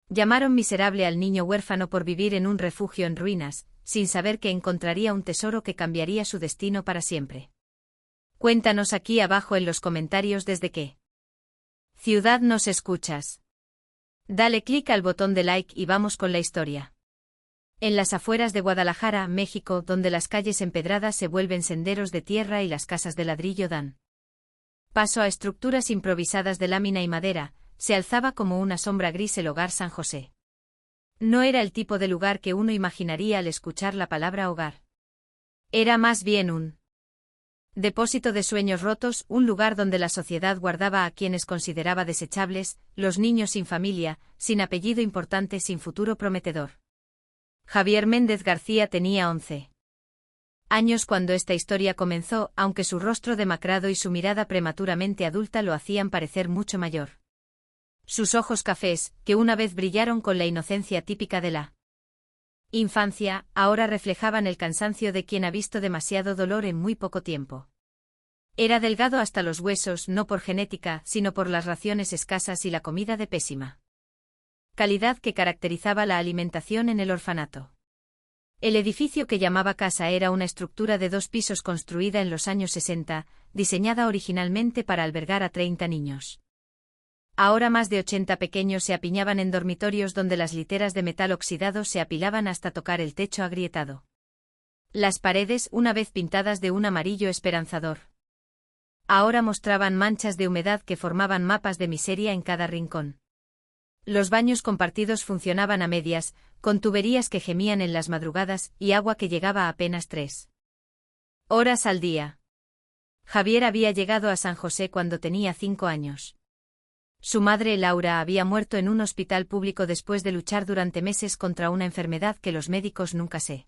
Llamaron miserable al niño huérfano por vivir en un refugio en ruinas, sin saber que encontraría un tesoro que cambiaría su destino para siempre. Cuéntanos aquí abajo en los comentarios desde qué ciudad nos escuchas. Dale clic al botón de like y vamos con la historia. En las afueras de Guadalajara, México, donde las calles empedradas se vuelven senderos de tierra y las casas de ladrillo dan paso a estructuras improvisadas de lámina y madera, se alzaba como una sombra gris el hogar San José. No era el tipo de lugar que uno imaginaría al escuchar la palabra hogar. Era más bien un depósito de sueños rotos, un lugar donde la sociedad guardaba a quienes consideraba desechables, los niños sin familia, sin apellido importante, sin futuro prometedor. Javier Méndez García tenía 11 años cuando esta historia comenzó, aunque su rostro demacrado y su mirada prematuramente adulta lo hacían parecer mucho mayor. Sus ojos cafés, que una vez brillaron con la inocencia típica de la infancia, ahora reflejaban el cansancio de quien ha visto demasiado dolor en muy poco tiempo. Era delgado hasta los huesos, no por genética, sino por las raciones escasas y la comida de pésima calidad que caracterizaba la alimentación en el orfanato. El edificio que llamaba casa era una estructura de 2 pisos construida en los años 60, diseñada originalmente para albergar a 30 niños. Ahora más de 80 pequeños se apiñaban en dormitorios donde las literas de metal oxidado se apilaban hasta tocar el techo agrietado. Las paredes, una vez pintadas de un amarillo esperanzador, ahora mostraban manchas de humedad que formaban mapas de miseria en cada rincón. Los baños compartidos funcionaban a medias, con tuberías que gemían en las madrugadas y agua que llegaba apenas 3 horas al día. Javier había llegado a San José cuando tenía 5 años. Su madre, Laura, había muerto en un hospital público después de luchar durante meses contra una enfermedad que los médicos nunca se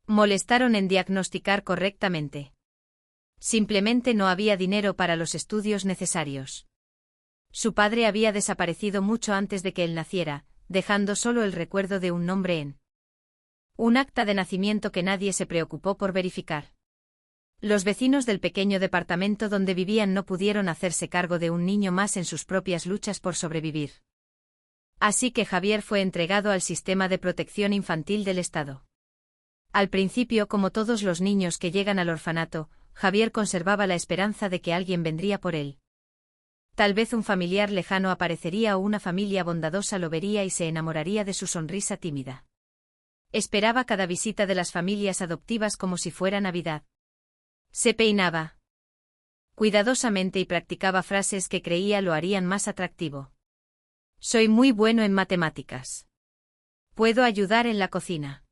molestaron en diagnosticar correctamente. Simplemente no había dinero para los estudios necesarios. Su padre había desaparecido mucho antes de que él naciera, dejando solo el recuerdo de un nombre en un acta de nacimiento que nadie se preocupó por verificar. Los vecinos del pequeño departamento donde vivían no pudieron hacerse cargo de un niño más en sus propias luchas por sobrevivir. Así que Javier fue entregado al sistema de protección infantil del Estado. Al principio, como todos los niños que llegan al orfanato, Javier conservaba la esperanza de que alguien vendría por él. Tal vez un familiar lejano aparecería o una familia bondadosa lo vería y se enamoraría de su sonrisa tímida. Esperaba cada visita de las familias adoptivas como si fuera Navidad. Se peinaba cuidadosamente y practicaba frases que creía lo harían más atractivo. Soy muy bueno en matemáticas. Puedo ayudar en la cocina.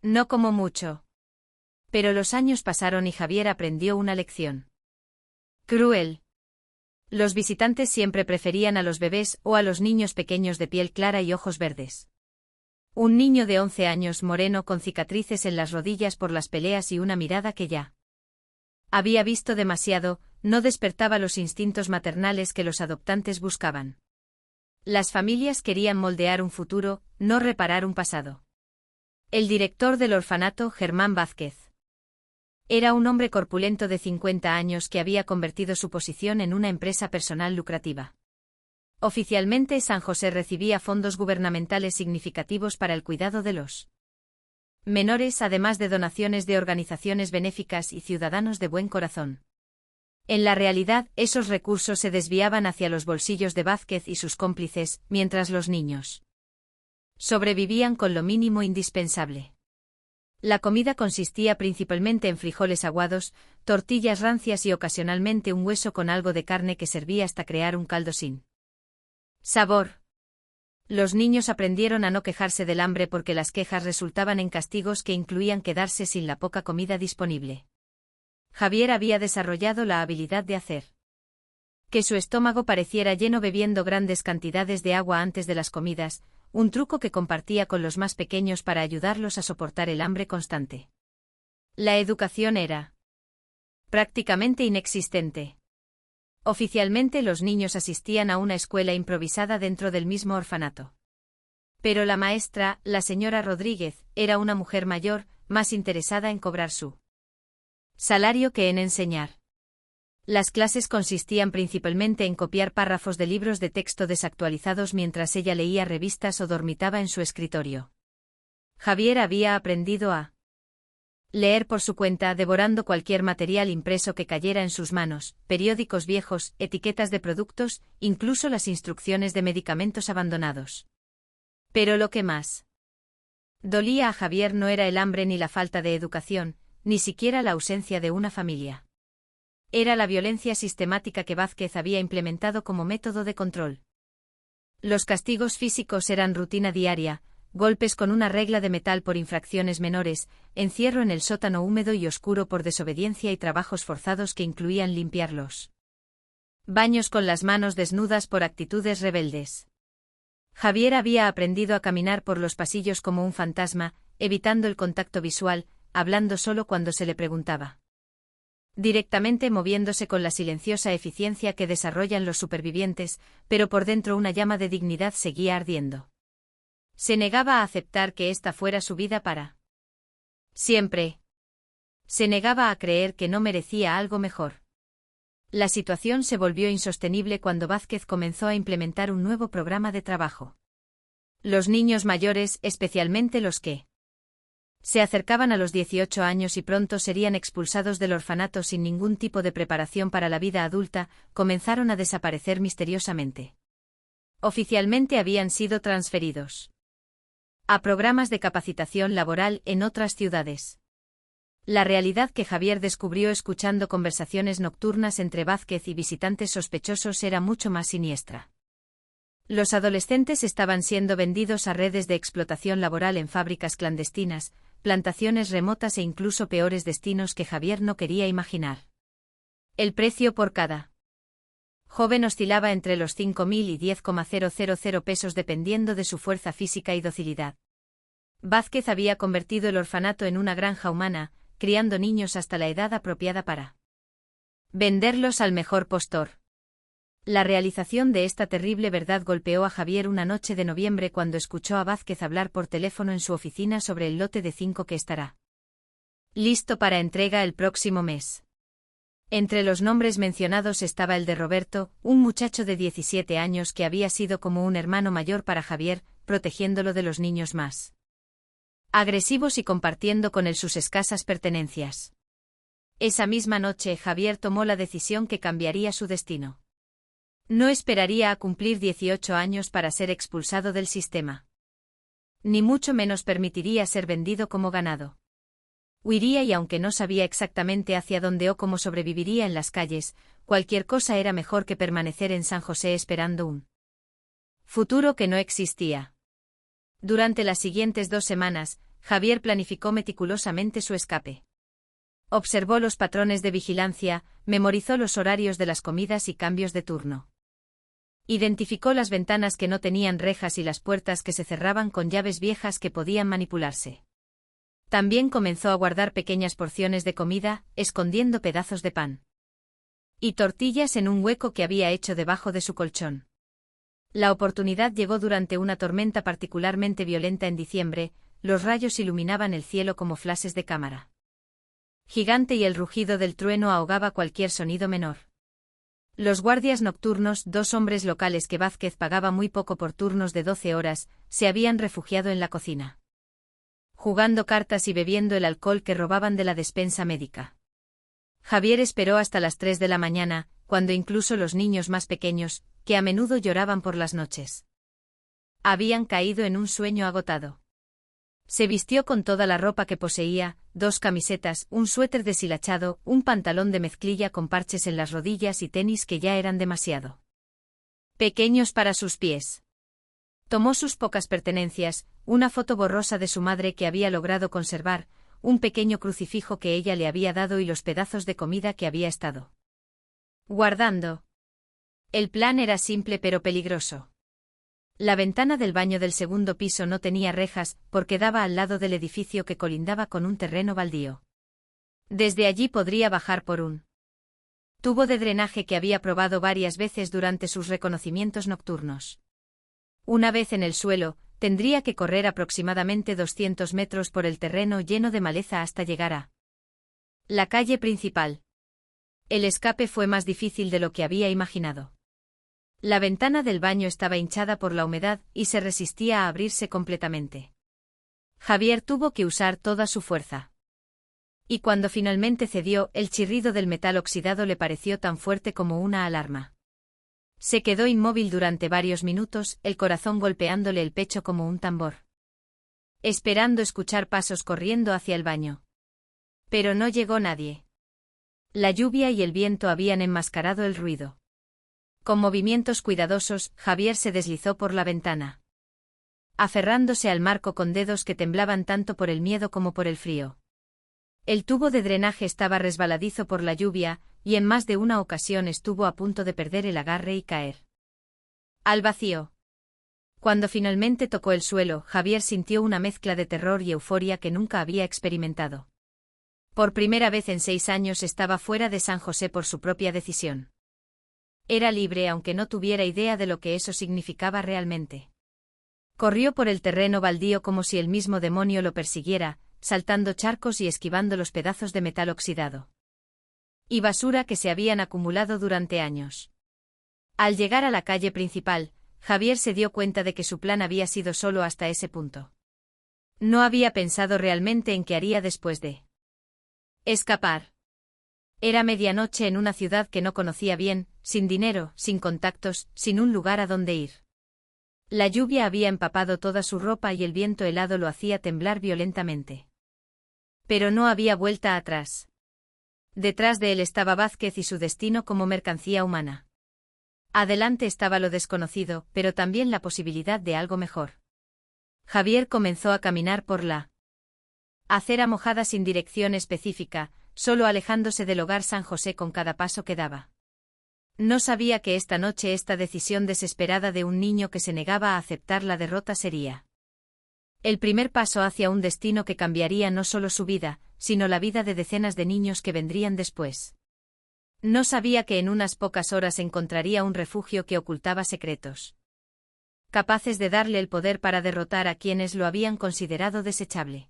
No como mucho. Pero los años pasaron y Javier aprendió una lección cruel. Los visitantes siempre preferían a los bebés o a los niños pequeños de piel clara y ojos verdes. Un niño de 11 años moreno con cicatrices en las rodillas por las peleas y una mirada que ya había visto demasiado, no despertaba los instintos maternales que los adoptantes buscaban. Las familias querían moldear un futuro, no reparar un pasado. El director del orfanato, Germán Vázquez, era un hombre corpulento de 50 años que había convertido su posición en una empresa personal lucrativa. Oficialmente, San José recibía fondos gubernamentales significativos para el cuidado de los menores, además de donaciones de organizaciones benéficas y ciudadanos de buen corazón. En la realidad, esos recursos se desviaban hacia los bolsillos de Vázquez y sus cómplices, mientras los niños sobrevivían con lo mínimo indispensable. La comida consistía principalmente en frijoles aguados, tortillas rancias y ocasionalmente un hueso con algo de carne que servía hasta crear un caldo sin sabor. Los niños aprendieron a no quejarse del hambre porque las quejas resultaban en castigos que incluían quedarse sin la poca comida disponible. Javier había desarrollado la habilidad de hacer que su estómago pareciera lleno bebiendo grandes cantidades de agua antes de las comidas, un truco que compartía con los más pequeños para ayudarlos a soportar el hambre constante. La educación era prácticamente inexistente. Oficialmente los niños asistían a una escuela improvisada dentro del mismo orfanato. Pero la maestra, la señora Rodríguez, era una mujer mayor, más interesada en cobrar su salario que en enseñar. Las clases consistían principalmente en copiar párrafos de libros de texto desactualizados mientras ella leía revistas o dormitaba en su escritorio. Javier había aprendido a leer por su cuenta, devorando cualquier material impreso que cayera en sus manos, periódicos viejos, etiquetas de productos, incluso las instrucciones de medicamentos abandonados. Pero lo que más dolía a Javier no era el hambre ni la falta de educación, ni siquiera la ausencia de una familia. Era la violencia sistemática que Vázquez había implementado como método de control. Los castigos físicos eran rutina diaria: golpes con una regla de metal por infracciones menores, encierro en el sótano húmedo y oscuro por desobediencia y trabajos forzados que incluían limpiarlos. Baños con las manos desnudas por actitudes rebeldes. Javier había aprendido a caminar por los pasillos como un fantasma, evitando el contacto visual, hablando solo cuando se le preguntaba. Directamente moviéndose con la silenciosa eficiencia que desarrollan los supervivientes, pero por dentro una llama de dignidad seguía ardiendo. Se negaba a aceptar que esta fuera su vida para siempre. Se negaba a creer que no merecía algo mejor. La situación se volvió insostenible cuando Vázquez comenzó a implementar un nuevo programa de trabajo. Los niños mayores, especialmente los que se acercaban a los 18 años y pronto serían expulsados del orfanato sin ningún tipo de preparación para la vida adulta, comenzaron a desaparecer misteriosamente. Oficialmente habían sido transferidos a programas de capacitación laboral en otras ciudades. La realidad que Javier descubrió escuchando conversaciones nocturnas entre Vázquez y visitantes sospechosos era mucho más siniestra. Los adolescentes estaban siendo vendidos a redes de explotación laboral en fábricas clandestinas, plantaciones remotas e incluso peores destinos que Javier no quería imaginar. El precio por cada joven oscilaba entre los 5.000 y 10.000 pesos dependiendo de su fuerza física y docilidad. Vázquez había convertido el orfanato en una granja humana, criando niños hasta la edad apropiada para venderlos al mejor postor. La realización de esta terrible verdad golpeó a Javier una noche de noviembre cuando escuchó a Vázquez hablar por teléfono en su oficina sobre el lote de 5 que estará listo para entrega el próximo mes. Entre los nombres mencionados estaba el de Roberto, un muchacho de 17 años que había sido como un hermano mayor para Javier, protegiéndolo de los niños más agresivos y compartiendo con él sus escasas pertenencias. Esa misma noche Javier tomó la decisión que cambiaría su destino. No esperaría a cumplir 18 años para ser expulsado del sistema. Ni mucho menos permitiría ser vendido como ganado. Huiría y aunque no sabía exactamente hacia dónde o cómo sobreviviría en las calles, cualquier cosa era mejor que permanecer en San José esperando un futuro que no existía. Durante las siguientes 2 semanas, Javier planificó meticulosamente su escape. Observó los patrones de vigilancia, memorizó los horarios de las comidas y cambios de turno. Identificó las ventanas que no tenían rejas y las puertas que se cerraban con llaves viejas que podían manipularse. También comenzó a guardar pequeñas porciones de comida, escondiendo pedazos de pan y tortillas en un hueco que había hecho debajo de su colchón. La oportunidad llegó durante una tormenta particularmente violenta en diciembre, los rayos iluminaban el cielo como flashes de cámara gigante y el rugido del trueno ahogaba cualquier sonido menor. Los guardias nocturnos, 2 hombres locales que Vázquez pagaba muy poco por turnos de 12 horas, se habían refugiado en la cocina, jugando cartas y bebiendo el alcohol que robaban de la despensa médica. Javier esperó hasta las 3 de la mañana, cuando incluso los niños más pequeños, que a menudo lloraban por las noches, habían caído en un sueño agotado. Se vistió con toda la ropa que poseía, 2 camisetas, un suéter deshilachado, un pantalón de mezclilla con parches en las rodillas y tenis que ya eran demasiado pequeños para sus pies. Tomó sus pocas pertenencias, una foto borrosa de su madre que había logrado conservar, un pequeño crucifijo que ella le había dado y los pedazos de comida que había estado guardando. El plan era simple pero peligroso. La ventana del baño del segundo piso no tenía rejas, porque daba al lado del edificio que colindaba con un terreno baldío. Desde allí podría bajar por un tubo de drenaje que había probado varias veces durante sus reconocimientos nocturnos. Una vez en el suelo, tendría que correr aproximadamente 200 metros por el terreno lleno de maleza hasta llegar a la calle principal. El escape fue más difícil de lo que había imaginado. La ventana del baño estaba hinchada por la humedad y se resistía a abrirse completamente. Javier tuvo que usar toda su fuerza. Y cuando finalmente cedió, el chirrido del metal oxidado le pareció tan fuerte como una alarma. Se quedó inmóvil durante varios minutos, el corazón golpeándole el pecho como un tambor. Esperando escuchar pasos corriendo hacia el baño. Pero no llegó nadie. La lluvia y el viento habían enmascarado el ruido. Con movimientos cuidadosos, Javier se deslizó por la ventana. Aferrándose al marco con dedos que temblaban tanto por el miedo como por el frío. El tubo de drenaje estaba resbaladizo por la lluvia, y en más de una ocasión estuvo a punto de perder el agarre y caer al vacío. Cuando finalmente tocó el suelo, Javier sintió una mezcla de terror y euforia que nunca había experimentado. Por primera vez en 6 años estaba fuera de San José por su propia decisión. Era libre aunque no tuviera idea de lo que eso significaba realmente. Corrió por el terreno baldío como si el mismo demonio lo persiguiera, saltando charcos y esquivando los pedazos de metal oxidado y basura que se habían acumulado durante años. Al llegar a la calle principal, Javier se dio cuenta de que su plan había sido solo hasta ese punto. No había pensado realmente en qué haría después de escapar. Era medianoche en una ciudad que no conocía bien, sin dinero, sin contactos, sin un lugar a donde ir. La lluvia había empapado toda su ropa y el viento helado lo hacía temblar violentamente. Pero no había vuelta atrás. Detrás de él estaba Vázquez y su destino como mercancía humana. Adelante estaba lo desconocido, pero también la posibilidad de algo mejor. Javier comenzó a caminar por la acera mojada sin dirección específica, solo alejándose del hogar San José con cada paso que daba. No sabía que esta noche esta decisión desesperada de un niño que se negaba a aceptar la derrota sería el primer paso hacia un destino que cambiaría no solo su vida, sino la vida de decenas de niños que vendrían después. No sabía que en unas pocas horas encontraría un refugio que ocultaba secretos capaces de darle el poder para derrotar a quienes lo habían considerado desechable.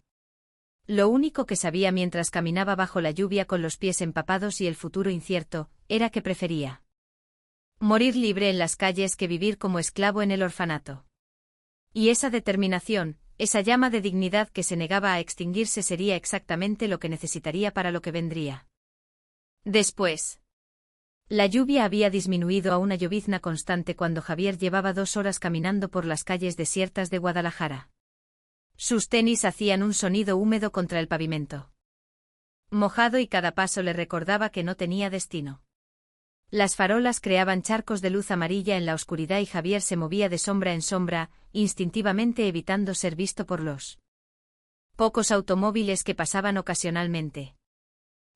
Lo único que sabía mientras caminaba bajo la lluvia con los pies empapados y el futuro incierto, era que prefería morir libre en las calles que vivir como esclavo en el orfanato. Y esa determinación, esa llama de dignidad que se negaba a extinguirse sería exactamente lo que necesitaría para lo que vendría después. La lluvia había disminuido a una llovizna constante cuando Javier llevaba 2 horas caminando por las calles desiertas de Guadalajara. Sus tenis hacían un sonido húmedo contra el pavimento mojado y cada paso le recordaba que no tenía destino. Las farolas creaban charcos de luz amarilla en la oscuridad y Javier se movía de sombra en sombra, instintivamente evitando ser visto por los pocos automóviles que pasaban ocasionalmente.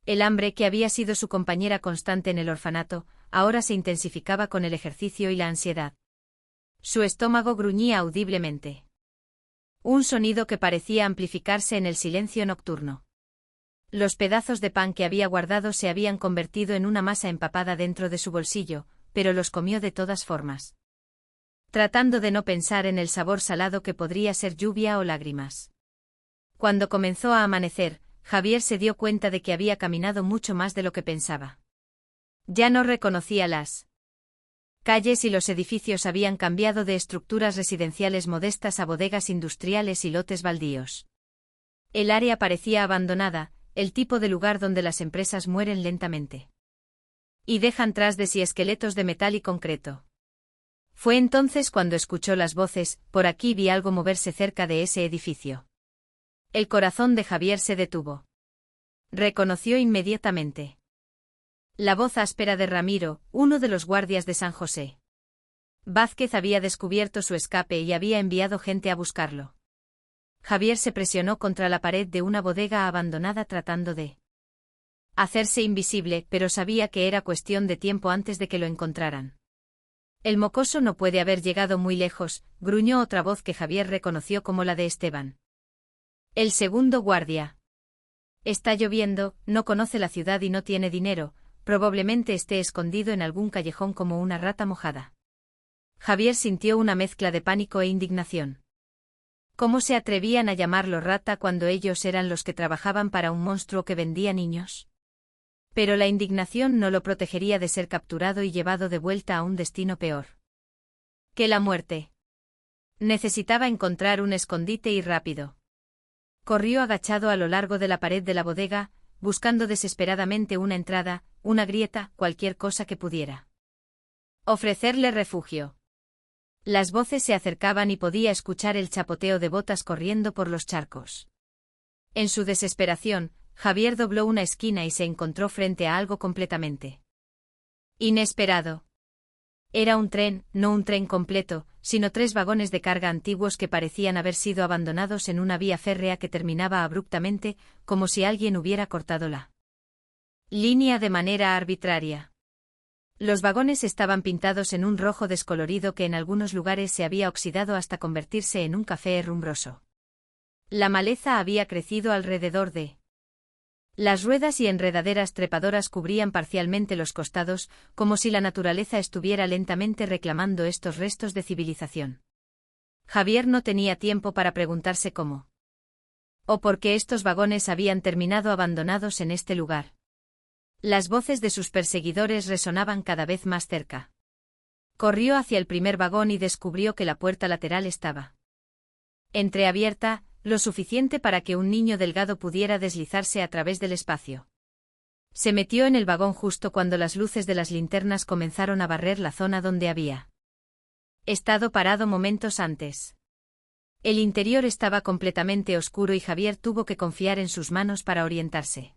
El hambre que había sido su compañera constante en el orfanato, ahora se intensificaba con el ejercicio y la ansiedad. Su estómago gruñía audiblemente. Un sonido que parecía amplificarse en el silencio nocturno. Los pedazos de pan que había guardado se habían convertido en una masa empapada dentro de su bolsillo, pero los comió de todas formas. Tratando de no pensar en el sabor salado que podría ser lluvia o lágrimas. Cuando comenzó a amanecer, Javier se dio cuenta de que había caminado mucho más de lo que pensaba. Ya no reconocía las calles y los edificios habían cambiado de estructuras residenciales modestas a bodegas industriales y lotes baldíos. El área parecía abandonada, el tipo de lugar donde las empresas mueren lentamente. Y dejan tras de sí esqueletos de metal y concreto. Fue entonces cuando escuchó las voces, por aquí vi algo moverse cerca de ese edificio. El corazón de Javier se detuvo. Reconoció inmediatamente la voz áspera de Ramiro, uno de los guardias de San José. Vázquez había descubierto su escape y había enviado gente a buscarlo. Javier se presionó contra la pared de una bodega abandonada tratando de hacerse invisible, pero sabía que era cuestión de tiempo antes de que lo encontraran. El mocoso no puede haber llegado muy lejos, gruñó otra voz que Javier reconoció como la de Esteban. El segundo guardia. Está lloviendo, no conoce la ciudad y no tiene dinero, probablemente esté escondido en algún callejón como una rata mojada. Javier sintió una mezcla de pánico e indignación. ¿Cómo se atrevían a llamarlo rata cuando ellos eran los que trabajaban para un monstruo que vendía niños? Pero la indignación no lo protegería de ser capturado y llevado de vuelta a un destino peor que la muerte. Necesitaba encontrar un escondite y rápido. Corrió agachado a lo largo de la pared de la bodega, buscando desesperadamente una entrada, una grieta, cualquier cosa que pudiera ofrecerle refugio. Las voces se acercaban y podía escuchar el chapoteo de botas corriendo por los charcos. En su desesperación, Javier dobló una esquina y se encontró frente a algo completamente inesperado. Era un tren, no un tren completo, sino 3 vagones de carga antiguos que parecían haber sido abandonados en una vía férrea que terminaba abruptamente, como si alguien hubiera cortado la línea de manera arbitraria. Los vagones estaban pintados en un rojo descolorido que en algunos lugares se había oxidado hasta convertirse en un café herrumbroso. La maleza había crecido alrededor de las ruedas y enredaderas trepadoras cubrían parcialmente los costados, como si la naturaleza estuviera lentamente reclamando estos restos de civilización. Javier no tenía tiempo para preguntarse cómo o por qué estos vagones habían terminado abandonados en este lugar. Las voces de sus perseguidores resonaban cada vez más cerca. Corrió hacia el primer vagón y descubrió que la puerta lateral estaba entreabierta, lo suficiente para que un niño delgado pudiera deslizarse a través del espacio. Se metió en el vagón justo cuando las luces de las linternas comenzaron a barrer la zona donde había estado parado momentos antes. El interior estaba completamente oscuro y Javier tuvo que confiar en sus manos para orientarse.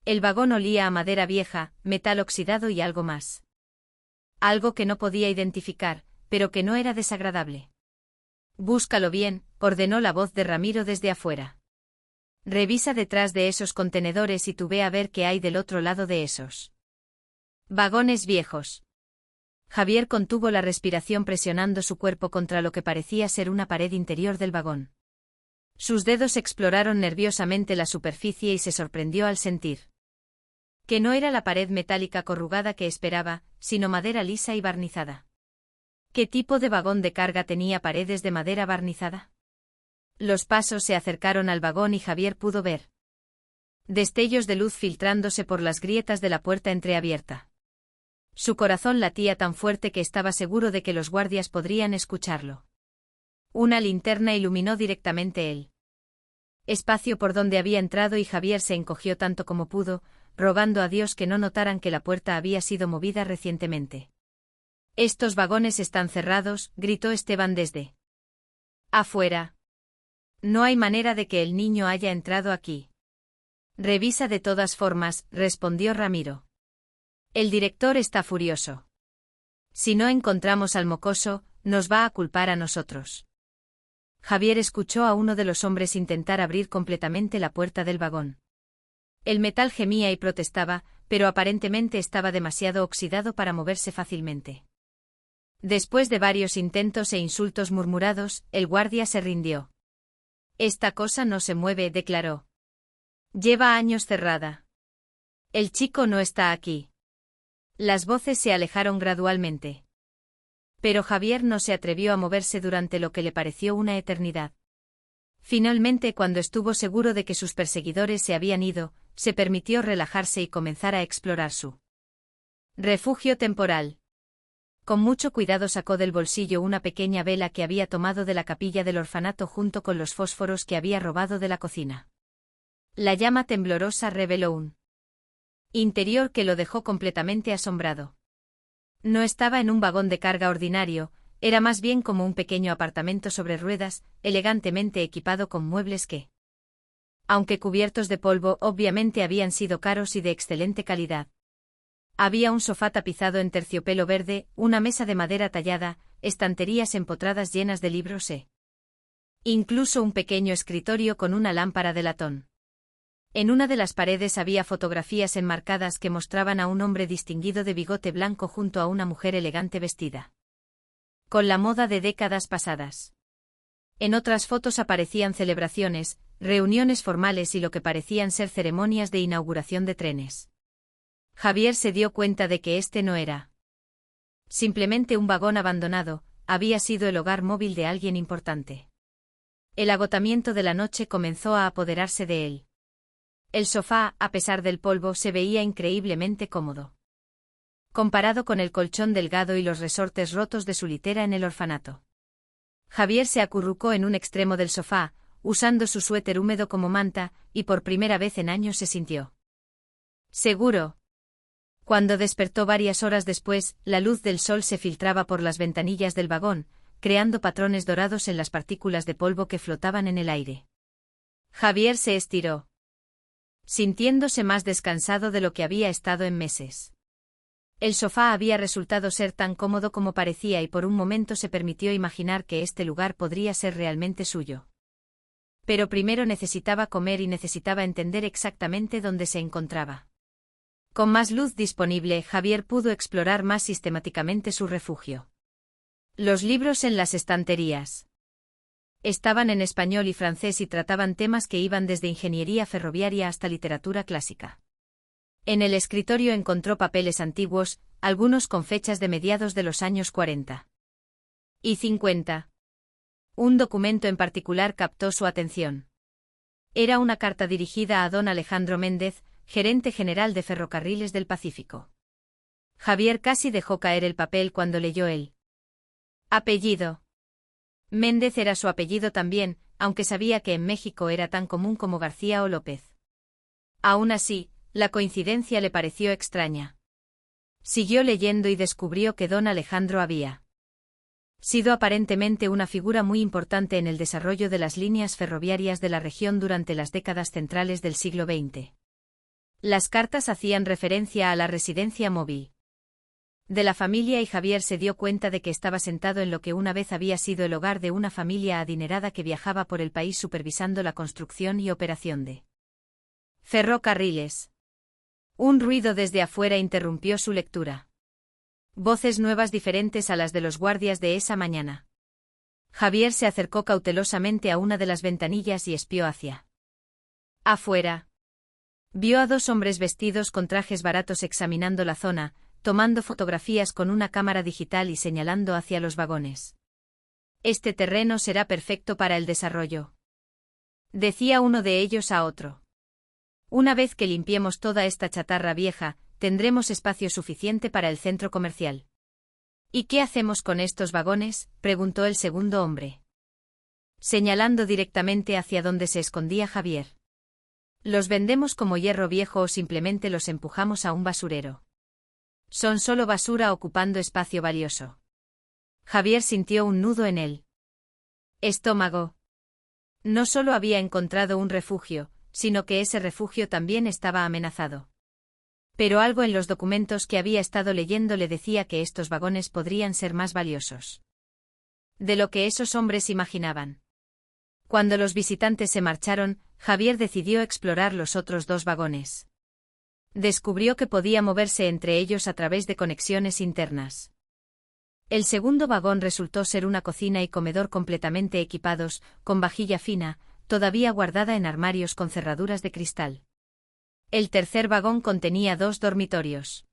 El vagón olía a madera vieja, metal oxidado y algo más. Algo que no podía identificar, pero que no era desagradable. Búscalo bien, ordenó la voz de Ramiro desde afuera. Revisa detrás de esos contenedores y tú ve a ver qué hay del otro lado de esos vagones viejos. Javier contuvo la respiración presionando su cuerpo contra lo que parecía ser una pared interior del vagón. Sus dedos exploraron nerviosamente la superficie y se sorprendió al sentir que no era la pared metálica corrugada que esperaba, sino madera lisa y barnizada. ¿Qué tipo de vagón de carga tenía paredes de madera barnizada? Los pasos se acercaron al vagón y Javier pudo ver destellos de luz filtrándose por las grietas de la puerta entreabierta. Su corazón latía tan fuerte que estaba seguro de que los guardias podrían escucharlo. Una linterna iluminó directamente el espacio por donde había entrado y Javier se encogió tanto como pudo, rogando a Dios que no notaran que la puerta había sido movida recientemente. «Estos vagones están cerrados», gritó Esteban desde afuera. «No hay manera de que el niño haya entrado aquí». «Revisa de todas formas», respondió Ramiro. «El director está furioso. Si no encontramos al mocoso, nos va a culpar a nosotros». Javier escuchó a uno de los hombres intentar abrir completamente la puerta del vagón. El metal gemía y protestaba, pero aparentemente estaba demasiado oxidado para moverse fácilmente. Después de varios intentos e insultos murmurados, el guardia se rindió. «Esta cosa no se mueve», declaró. «Lleva años cerrada. El chico no está aquí». Las voces se alejaron gradualmente. Pero Javier no se atrevió a moverse durante lo que le pareció una eternidad. Finalmente, cuando estuvo seguro de que sus perseguidores se habían ido, se permitió relajarse y comenzar a explorar su refugio temporal. Con mucho cuidado sacó del bolsillo una pequeña vela que había tomado de la capilla del orfanato junto con los fósforos que había robado de la cocina. La llama temblorosa reveló un interior que lo dejó completamente asombrado. No estaba en un vagón de carga ordinario, era más bien como un pequeño apartamento sobre ruedas, elegantemente equipado con muebles que, aunque cubiertos de polvo, obviamente habían sido caros y de excelente calidad. Había un sofá tapizado en terciopelo verde, una mesa de madera tallada, estanterías empotradas llenas de libros e incluso un pequeño escritorio con una lámpara de latón. En una de las paredes había fotografías enmarcadas que mostraban a un hombre distinguido de bigote blanco junto a una mujer elegante vestida con la moda de décadas pasadas. En otras fotos aparecían celebraciones, reuniones formales y lo que parecían ser ceremonias de inauguración de trenes. Javier se dio cuenta de que este no era simplemente un vagón abandonado, había sido el hogar móvil de alguien importante. El agotamiento de la noche comenzó a apoderarse de él. El sofá, a pesar del polvo, se veía increíblemente cómodo. Comparado con el colchón delgado y los resortes rotos de su litera en el orfanato. Javier se acurrucó en un extremo del sofá, usando su suéter húmedo como manta, y por primera vez en años se sintió seguro. Cuando despertó varias horas después, la luz del sol se filtraba por las ventanillas del vagón, creando patrones dorados en las partículas de polvo que flotaban en el aire. Javier se estiró, sintiéndose más descansado de lo que había estado en meses. El sofá había resultado ser tan cómodo como parecía y por un momento se permitió imaginar que este lugar podría ser realmente suyo. Pero primero necesitaba comer y necesitaba entender exactamente dónde se encontraba. Con más luz disponible, Javier pudo explorar más sistemáticamente su refugio. Los libros en las estanterías estaban en español y francés y trataban temas que iban desde ingeniería ferroviaria hasta literatura clásica. En el escritorio encontró papeles antiguos, algunos con fechas de mediados de los años 40 y 50. Un documento en particular captó su atención. Era una carta dirigida a don Alejandro Méndez, gerente general de Ferrocarriles del Pacífico. Javier casi dejó caer el papel cuando leyó el apellido. Méndez era su apellido también, aunque sabía que en México era tan común como García o López. Aún así, la coincidencia le pareció extraña. Siguió leyendo y descubrió que don Alejandro había sido aparentemente una figura muy importante en el desarrollo de las líneas ferroviarias de la región durante las décadas centrales del siglo XX. Las cartas hacían referencia a la residencia móvil de la familia y Javier se dio cuenta de que estaba sentado en lo que una vez había sido el hogar de una familia adinerada que viajaba por el país supervisando la construcción y operación de ferrocarriles. Un ruido desde afuera interrumpió su lectura. Voces nuevas diferentes a las de los guardias de esa mañana. Javier se acercó cautelosamente a una de las ventanillas y espió hacia afuera. Vio a dos hombres vestidos con trajes baratos examinando la zona, tomando fotografías con una cámara digital y señalando hacia los vagones. Este terreno será perfecto para el desarrollo, decía uno de ellos a otro. Una vez que limpiemos toda esta chatarra vieja, tendremos espacio suficiente para el centro comercial. ¿Y qué hacemos con estos vagones?, preguntó el segundo hombre, señalando directamente hacia donde se escondía Javier. Los vendemos como hierro viejo o simplemente los empujamos a un basurero. Son solo basura ocupando espacio valioso. Javier sintió un nudo en el estómago. No solo había encontrado un refugio, sino que ese refugio también estaba amenazado. Pero algo en los documentos que había estado leyendo le decía que estos vagones podrían ser más valiosos de lo que esos hombres imaginaban. Cuando los visitantes se marcharon, Javier decidió explorar los otros dos vagones. Descubrió que podía moverse entre ellos a través de conexiones internas. El segundo vagón resultó ser una cocina y comedor completamente equipados, con vajilla fina, todavía guardada en armarios con cerraduras de cristal. El tercer vagón contenía dos dormitorios,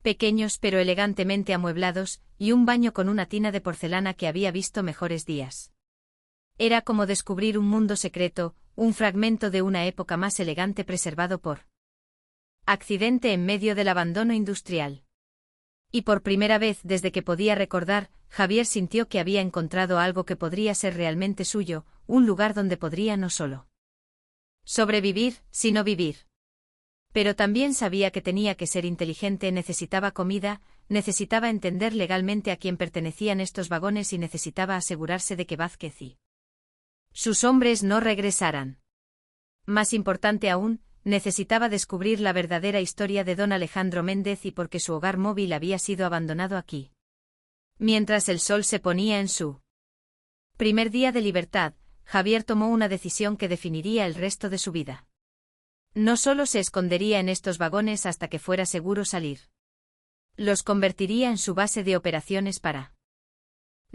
pequeños pero elegantemente amueblados, y un baño con una tina de porcelana que había visto mejores días. Era como descubrir un mundo secreto, un fragmento de una época más elegante preservado por accidente en medio del abandono industrial. Y por primera vez desde que podía recordar, Javier sintió que había encontrado algo que podría ser realmente suyo, un lugar donde podría no solo sobrevivir, sino vivir. Pero también sabía que tenía que ser inteligente, necesitaba comida, necesitaba entender legalmente a quién pertenecían estos vagones y necesitaba asegurarse de que Vázquez y sus hombres no regresaran. Más importante aún, necesitaba descubrir la verdadera historia de don Alejandro Méndez y por qué su hogar móvil había sido abandonado aquí. Mientras el sol se ponía en su primer día de libertad, Javier tomó una decisión que definiría el resto de su vida. No solo se escondería en estos vagones hasta que fuera seguro salir. Los convertiría en su base de operaciones para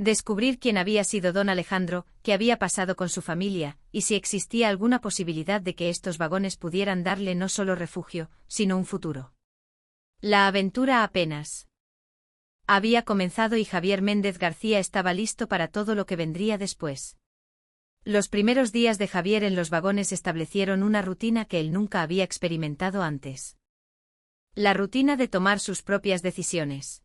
descubrir quién había sido don Alejandro, qué había pasado con su familia, y si existía alguna posibilidad de que estos vagones pudieran darle no solo refugio, sino un futuro. La aventura apenas había comenzado y Javier Méndez García estaba listo para todo lo que vendría después. Los primeros días de Javier en los vagones establecieron una rutina que él nunca había experimentado antes. La rutina de tomar sus propias decisiones.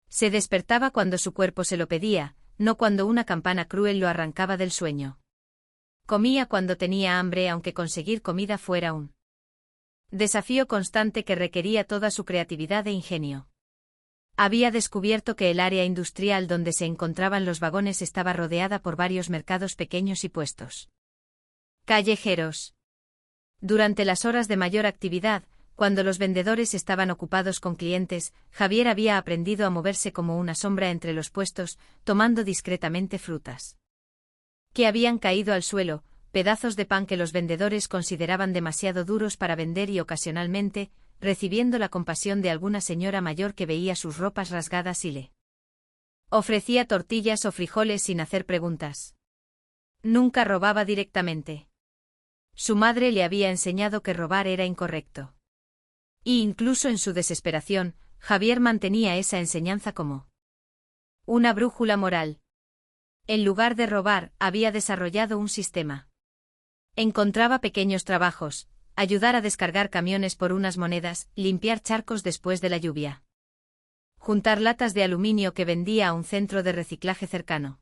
Se despertaba cuando su cuerpo se lo pedía, no cuando una campana cruel lo arrancaba del sueño. Comía cuando tenía hambre, aunque conseguir comida fuera un desafío constante que requería toda su creatividad e ingenio. Había descubierto que el área industrial donde se encontraban los vagones estaba rodeada por varios mercados pequeños y puestos callejeros. Durante las horas de mayor actividad, cuando los vendedores estaban ocupados con clientes, Javier había aprendido a moverse como una sombra entre los puestos, tomando discretamente frutas que habían caído al suelo, pedazos de pan que los vendedores consideraban demasiado duros para vender y ocasionalmente, recibiendo la compasión de alguna señora mayor que veía sus ropas rasgadas y le ofrecía tortillas o frijoles sin hacer preguntas. Nunca robaba directamente. Su madre le había enseñado que robar era incorrecto. Y incluso en su desesperación, Javier mantenía esa enseñanza como una brújula moral. En lugar de robar, había desarrollado un sistema. Encontraba pequeños trabajos, ayudar a descargar camiones por unas monedas, limpiar charcos después de la lluvia. Juntar latas de aluminio que vendía a un centro de reciclaje cercano.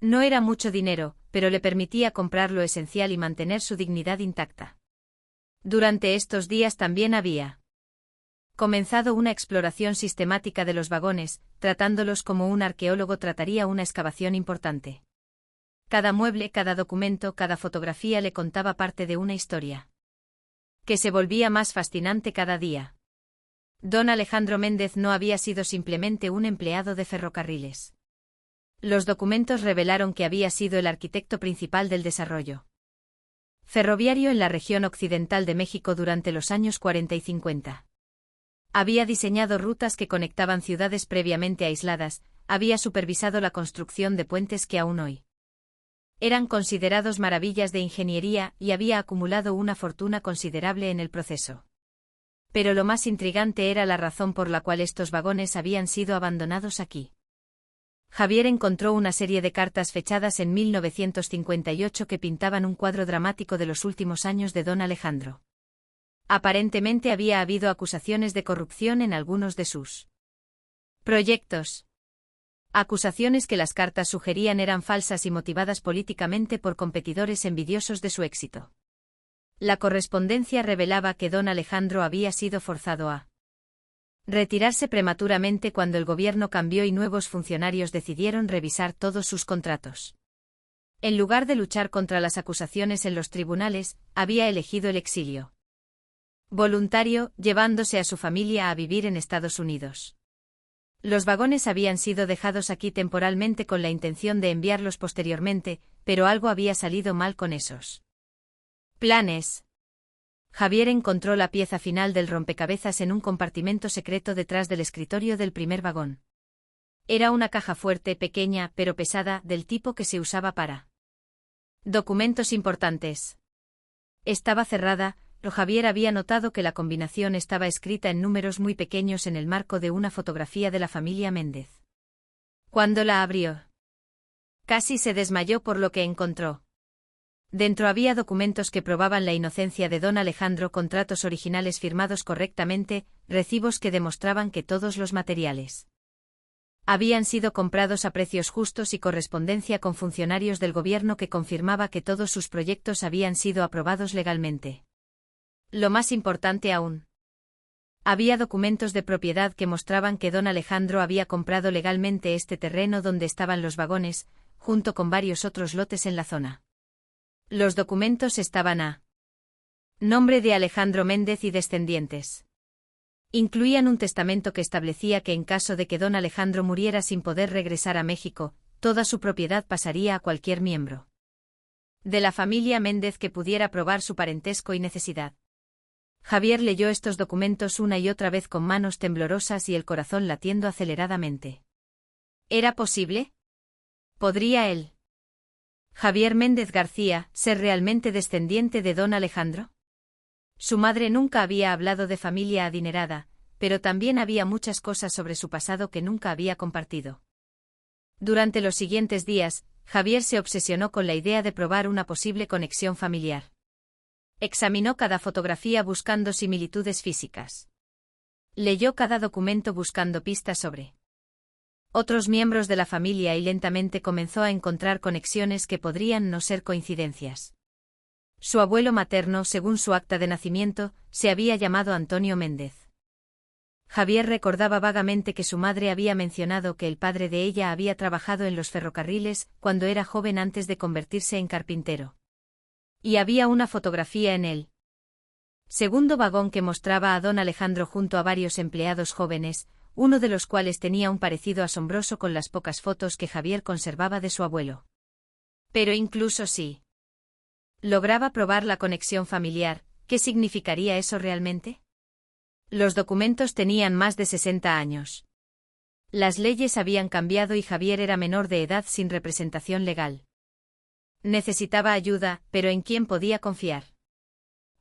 No era mucho dinero, pero le permitía comprar lo esencial y mantener su dignidad intacta. Durante estos días también había comenzado una exploración sistemática de los vagones, tratándolos como un arqueólogo trataría una excavación importante. Cada mueble, cada documento, cada fotografía le contaba parte de una historia que se volvía más fascinante cada día. Don Alejandro Méndez no había sido simplemente un empleado de ferrocarriles. Los documentos revelaron que había sido el arquitecto principal del desarrollo ferroviario en la región occidental de México durante los años 40 y 50. Había diseñado rutas que conectaban ciudades previamente aisladas, había supervisado la construcción de puentes que aún hoy eran considerados maravillas de ingeniería y había acumulado una fortuna considerable en el proceso. Pero lo más intrigante era la razón por la cual estos vagones habían sido abandonados aquí. Javier encontró una serie de cartas fechadas en 1958 que pintaban un cuadro dramático de los últimos años de don Alejandro. Aparentemente había habido acusaciones de corrupción en algunos de sus proyectos. Acusaciones que las cartas sugerían eran falsas y motivadas políticamente por competidores envidiosos de su éxito. La correspondencia revelaba que don Alejandro había sido forzado a retirarse prematuramente cuando el gobierno cambió y nuevos funcionarios decidieron revisar todos sus contratos. En lugar de luchar contra las acusaciones en los tribunales, había elegido el exilio voluntario, llevándose a su familia a vivir en Estados Unidos. Los vagones habían sido dejados aquí temporalmente con la intención de enviarlos posteriormente, pero algo había salido mal con esos planes. Javier encontró la pieza final del rompecabezas en un compartimento secreto detrás del escritorio del primer vagón. Era una caja fuerte, pequeña, pero pesada, del tipo que se usaba para documentos importantes. Estaba cerrada, pero Javier había notado que la combinación estaba escrita en números muy pequeños en el marco de una fotografía de la familia Méndez. Cuando la abrió, casi se desmayó por lo que encontró. Dentro había documentos que probaban la inocencia de don Alejandro, contratos originales firmados correctamente, recibos que demostraban que todos los materiales habían sido comprados a precios justos y correspondencia con funcionarios del gobierno que confirmaba que todos sus proyectos habían sido aprobados legalmente. Lo más importante aún, había documentos de propiedad que mostraban que don Alejandro había comprado legalmente este terreno donde estaban los vagones, junto con varios otros lotes en la zona. Los documentos estaban a nombre de Alejandro Méndez y descendientes. Incluían un testamento que establecía que en caso de que don Alejandro muriera sin poder regresar a México, toda su propiedad pasaría a cualquier miembro de la familia Méndez que pudiera probar su parentesco y necesidad. Javier leyó estos documentos una y otra vez con manos temblorosas y el corazón latiendo aceleradamente. ¿Era posible? ¿Podría él, Javier Méndez García, ser realmente descendiente de don Alejandro? Su madre nunca había hablado de familia adinerada, pero también había muchas cosas sobre su pasado que nunca había compartido. Durante los siguientes días, Javier se obsesionó con la idea de probar una posible conexión familiar. Examinó cada fotografía buscando similitudes físicas. Leyó cada documento buscando pistas sobre otros miembros de la familia y lentamente comenzó a encontrar conexiones que podrían no ser coincidencias. Su abuelo materno, según su acta de nacimiento, se había llamado Antonio Méndez. Javier recordaba vagamente que su madre había mencionado que el padre de ella había trabajado en los ferrocarriles cuando era joven antes de convertirse en carpintero. Y había una fotografía en el segundo vagón que mostraba a don Alejandro junto a varios empleados jóvenes, uno de los cuales tenía un parecido asombroso con las pocas fotos que Javier conservaba de su abuelo. Pero incluso si lograba probar la conexión familiar, ¿qué significaría eso realmente? Los documentos tenían más de 60 años. Las leyes habían cambiado y Javier era menor de edad sin representación legal. Necesitaba ayuda, pero ¿en quién podía confiar?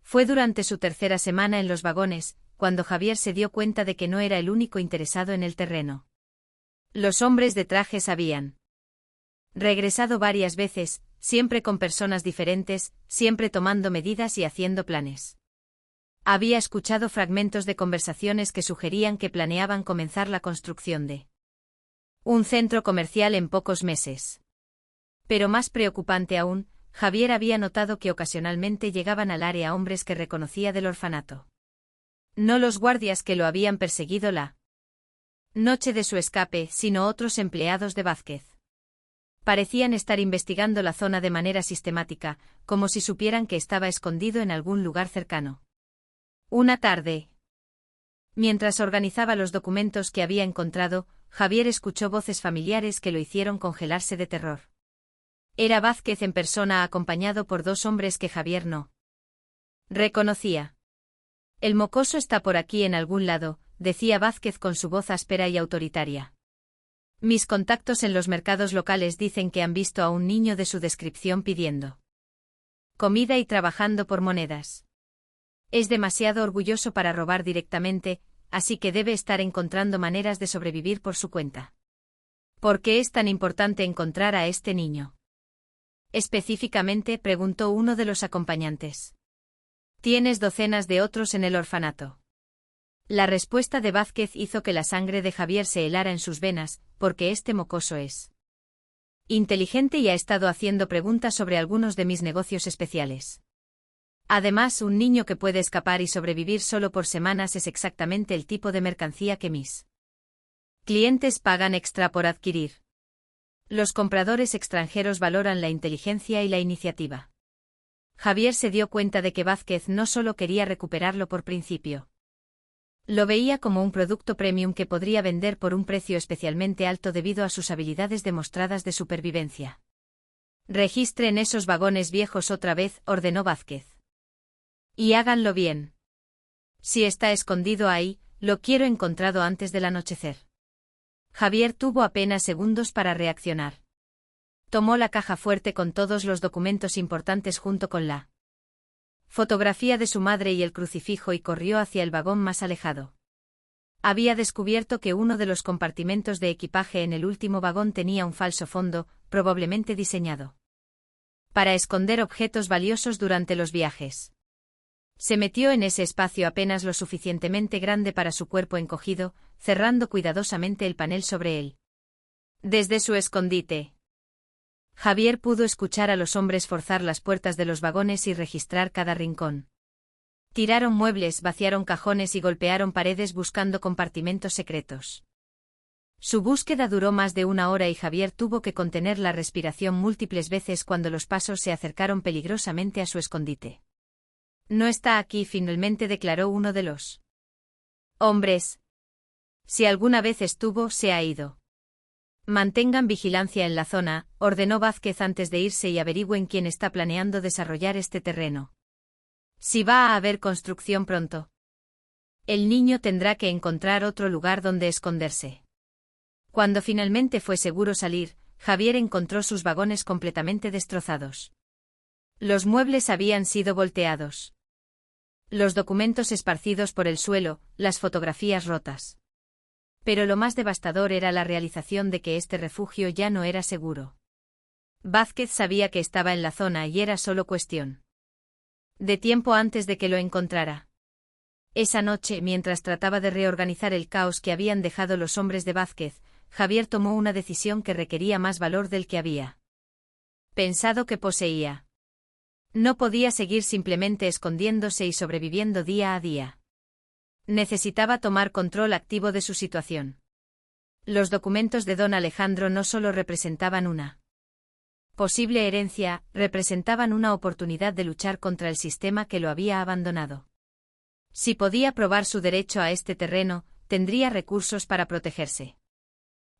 Fue durante su tercera semana en los vagones, cuando Javier se dio cuenta de que no era el único interesado en el terreno. Los hombres de trajes habían regresado varias veces, siempre con personas diferentes, siempre tomando medidas y haciendo planes. Había escuchado fragmentos de conversaciones que sugerían que planeaban comenzar la construcción de un centro comercial en pocos meses. Pero más preocupante aún, Javier había notado que ocasionalmente llegaban al área hombres que reconocía del orfanato. No los guardias que lo habían perseguido la noche de su escape, sino otros empleados de Vázquez. Parecían estar investigando la zona de manera sistemática, como si supieran que estaba escondido en algún lugar cercano. Una tarde, mientras organizaba los documentos que había encontrado, Javier escuchó voces familiares que lo hicieron congelarse de terror. Era Vázquez en persona acompañado por dos hombres que Javier no reconocía. El mocoso está por aquí en algún lado, decía Vázquez con su voz áspera y autoritaria. Mis contactos en los mercados locales dicen que han visto a un niño de su descripción pidiendo comida y trabajando por monedas. Es demasiado orgulloso para robar directamente, así que debe estar encontrando maneras de sobrevivir por su cuenta. ¿Por qué es tan importante encontrar a este niño? Específicamente, preguntó uno de los acompañantes. Tienes docenas de otros en el orfanato. La respuesta de Vázquez hizo que la sangre de Javier se helara en sus venas, porque este mocoso es inteligente y ha estado haciendo preguntas sobre algunos de mis negocios especiales. Además, un niño que puede escapar y sobrevivir solo por semanas es exactamente el tipo de mercancía que mis clientes pagan extra por adquirir. Los compradores extranjeros valoran la inteligencia y la iniciativa. Javier se dio cuenta de que Vázquez no solo quería recuperarlo por principio. Lo veía como un producto premium que podría vender por un precio especialmente alto debido a sus habilidades demostradas de supervivencia. Registren esos vagones viejos otra vez, ordenó Vázquez. Y háganlo bien. Si está escondido ahí, lo quiero encontrado antes del anochecer. Javier tuvo apenas segundos para reaccionar. Tomó la caja fuerte con todos los documentos importantes junto con la fotografía de su madre y el crucifijo y corrió hacia el vagón más alejado. Había descubierto que uno de los compartimentos de equipaje en el último vagón tenía un falso fondo, probablemente diseñado para esconder objetos valiosos durante los viajes. Se metió en ese espacio apenas lo suficientemente grande para su cuerpo encogido, cerrando cuidadosamente el panel sobre él. Desde su escondite, Javier pudo escuchar a los hombres forzar las puertas de los vagones y registrar cada rincón. Tiraron muebles, vaciaron cajones y golpearon paredes buscando compartimentos secretos. Su búsqueda duró más de 1 hora y Javier tuvo que contener la respiración múltiples veces cuando los pasos se acercaron peligrosamente a su escondite. No está aquí, finalmente declaró uno de los hombres. Si alguna vez estuvo, se ha ido. Mantengan vigilancia en la zona, ordenó Vázquez antes de irse y averigüen quién está planeando desarrollar este terreno. Si va a haber construcción pronto, el niño tendrá que encontrar otro lugar donde esconderse. Cuando finalmente fue seguro salir, Javier encontró sus vagones completamente destrozados. Los muebles habían sido volteados. Los documentos esparcidos por el suelo, las fotografías rotas. Pero lo más devastador era la realización de que este refugio ya no era seguro. Vázquez sabía que estaba en la zona y era solo cuestión de tiempo antes de que lo encontrara. Esa noche, mientras trataba de reorganizar el caos que habían dejado los hombres de Vázquez, Javier tomó una decisión que requería más valor del que había pensado que poseía. No podía seguir simplemente escondiéndose y sobreviviendo día a día. Necesitaba tomar control activo de su situación. Los documentos de don Alejandro no solo representaban una posible herencia, representaban una oportunidad de luchar contra el sistema que lo había abandonado. Si podía probar su derecho a este terreno, tendría recursos para protegerse.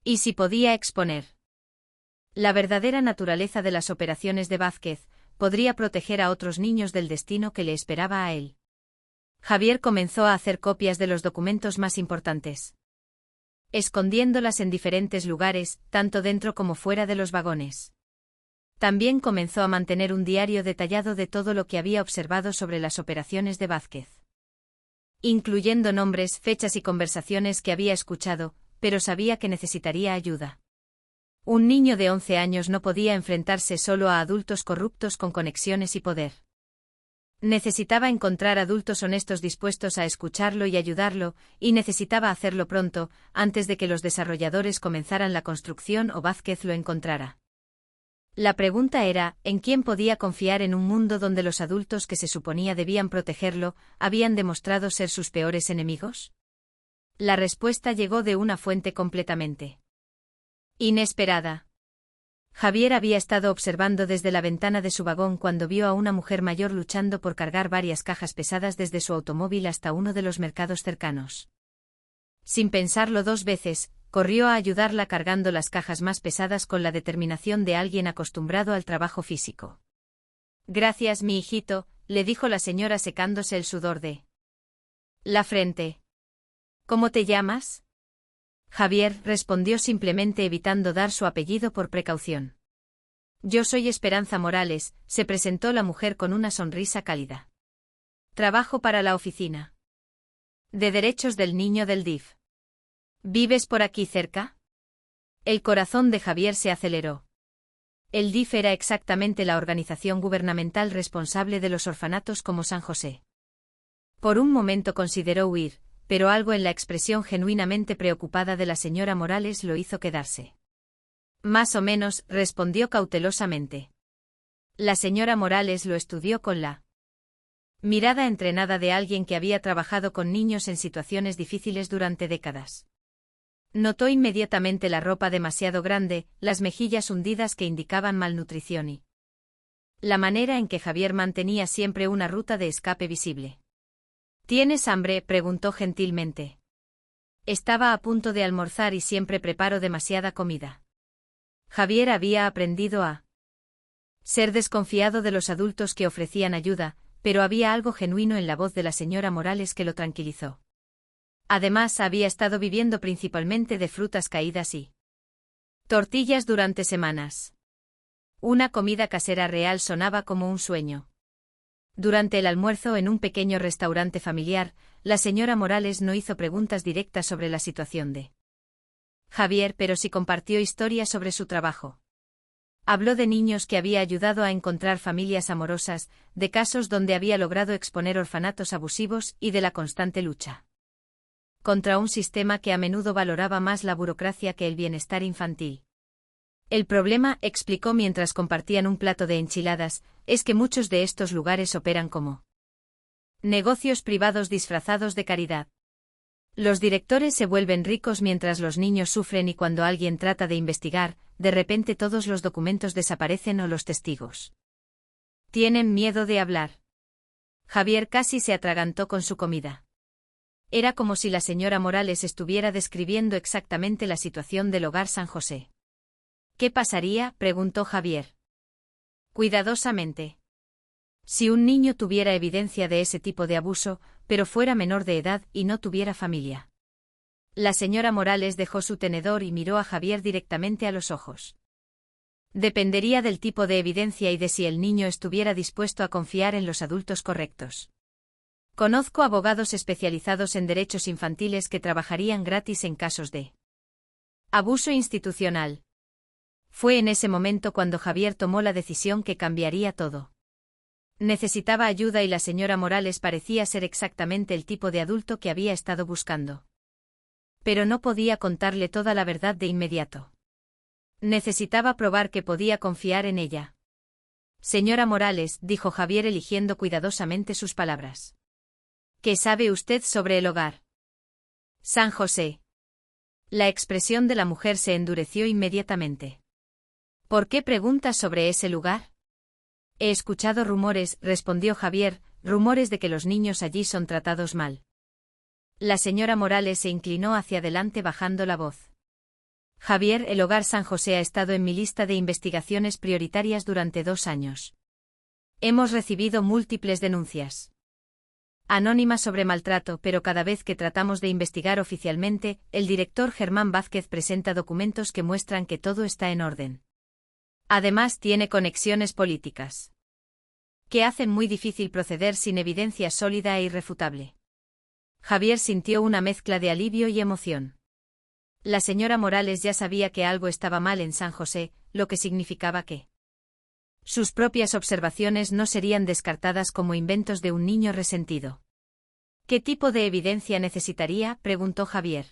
Y si podía exponer la verdadera naturaleza de las operaciones de Vázquez, podría proteger a otros niños del destino que le esperaba a él. Javier comenzó a hacer copias de los documentos más importantes, escondiéndolas en diferentes lugares, tanto dentro como fuera de los vagones. También comenzó a mantener un diario detallado de todo lo que había observado sobre las operaciones de Vázquez, incluyendo nombres, fechas y conversaciones que había escuchado, pero sabía que necesitaría ayuda. Un niño de 11 años no podía enfrentarse solo a adultos corruptos con conexiones y poder. Necesitaba encontrar adultos honestos dispuestos a escucharlo y ayudarlo, y necesitaba hacerlo pronto, antes de que los desarrolladores comenzaran la construcción o Vázquez lo encontrara. La pregunta era, ¿en quién podía confiar en un mundo donde los adultos que se suponía debían protegerlo, habían demostrado ser sus peores enemigos? La respuesta llegó de una fuente completamente inesperada. Javier había estado observando desde la ventana de su vagón cuando vio a una mujer mayor luchando por cargar varias cajas pesadas desde su automóvil hasta uno de los mercados cercanos. Sin pensarlo dos veces, corrió a ayudarla cargando las cajas más pesadas con la determinación de alguien acostumbrado al trabajo físico. Gracias, mi hijito, le dijo la señora secándose el sudor de la frente. ¿Cómo te llamas? Javier respondió simplemente evitando dar su apellido por precaución. Yo soy Esperanza Morales, se presentó la mujer con una sonrisa cálida. Trabajo para la oficina de derechos del niño del DIF. ¿Vives por aquí cerca? El corazón de Javier se aceleró. El DIF era exactamente la organización gubernamental responsable de los orfanatos como San José. Por un momento consideró huir, pero algo en la expresión genuinamente preocupada de la señora Morales lo hizo quedarse. Más o menos, respondió cautelosamente. La señora Morales lo estudió con la mirada entrenada de alguien que había trabajado con niños en situaciones difíciles durante décadas. Notó inmediatamente la ropa demasiado grande, las mejillas hundidas que indicaban malnutrición y la manera en que Javier mantenía siempre una ruta de escape visible. ¿Tienes hambre?, preguntó gentilmente. Estaba a punto de almorzar y siempre preparo demasiada comida. Javier había aprendido a ser desconfiado de los adultos que ofrecían ayuda, pero había algo genuino en la voz de la señora Morales que lo tranquilizó. Además, había estado viviendo principalmente de frutas caídas y tortillas durante semanas. Una comida casera real sonaba como un sueño. Durante el almuerzo en un pequeño restaurante familiar, la señora Morales no hizo preguntas directas sobre la situación de Javier, pero sí compartió historias sobre su trabajo. Habló de niños que había ayudado a encontrar familias amorosas, de casos donde había logrado exponer orfanatos abusivos y de la constante lucha contra un sistema que a menudo valoraba más la burocracia que el bienestar infantil. El problema, explicó mientras compartían un plato de enchiladas, es que muchos de estos lugares operan como negocios privados disfrazados de caridad. Los directores se vuelven ricos mientras los niños sufren y cuando alguien trata de investigar, de repente todos los documentos desaparecen o los testigos tienen miedo de hablar. Javier casi se atragantó con su comida. Era como si la señora Morales estuviera describiendo exactamente la situación del hogar San José. ¿Qué pasaría?, preguntó Javier. Cuidadosamente. Si un niño tuviera evidencia de ese tipo de abuso, pero fuera menor de edad y no tuviera familia. La señora Morales dejó su tenedor y miró a Javier directamente a los ojos. Dependería del tipo de evidencia y de si el niño estuviera dispuesto a confiar en los adultos correctos. Conozco abogados especializados en derechos infantiles que trabajarían gratis en casos de abuso institucional. Fue en ese momento cuando Javier tomó la decisión que cambiaría todo. Necesitaba ayuda y la señora Morales parecía ser exactamente el tipo de adulto que había estado buscando. Pero no podía contarle toda la verdad de inmediato. Necesitaba probar que podía confiar en ella. Señora Morales, dijo Javier eligiendo cuidadosamente sus palabras. ¿Qué sabe usted sobre el hogar San José? La expresión de la mujer se endureció inmediatamente. ¿Por qué preguntas sobre ese lugar? He escuchado rumores, respondió Javier, rumores de que los niños allí son tratados mal. La señora Morales se inclinó hacia adelante bajando la voz. Javier, el hogar San José ha estado en mi lista de investigaciones prioritarias durante 2 años. Hemos recibido múltiples denuncias anónimas sobre maltrato, pero cada vez que tratamos de investigar oficialmente, el director Germán Vázquez presenta documentos que muestran que todo está en orden. Además, tiene conexiones políticas que hacen muy difícil proceder sin evidencia sólida e irrefutable. Javier sintió una mezcla de alivio y emoción. La señora Morales ya sabía que algo estaba mal en San José, lo que significaba que sus propias observaciones no serían descartadas como inventos de un niño resentido. ¿Qué tipo de evidencia necesitaría?, preguntó Javier.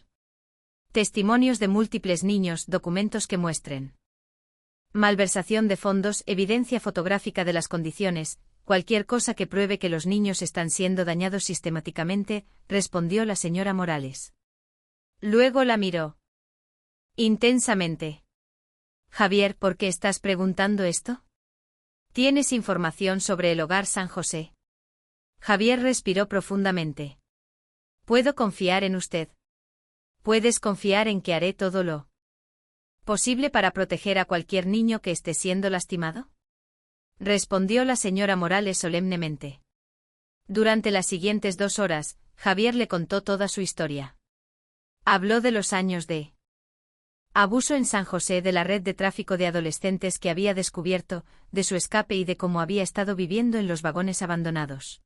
Testimonios de múltiples niños, documentos que muestren malversación de fondos, evidencia fotográfica de las condiciones, cualquier cosa que pruebe que los niños están siendo dañados sistemáticamente, respondió la señora Morales. Luego la miró intensamente. Javier, ¿por qué estás preguntando esto? ¿Tienes información sobre el hogar San José? Javier respiró profundamente. ¿Puedo confiar en usted? ¿Puedes confiar en que haré todo lo posible para proteger a cualquier niño que esté siendo lastimado? Respondió la señora Morales solemnemente. Durante las siguientes 2 horas, Javier le contó toda su historia. Habló de los años de abuso en San José, de la red de tráfico de adolescentes que había descubierto, de su escape y de cómo había estado viviendo en los vagones abandonados.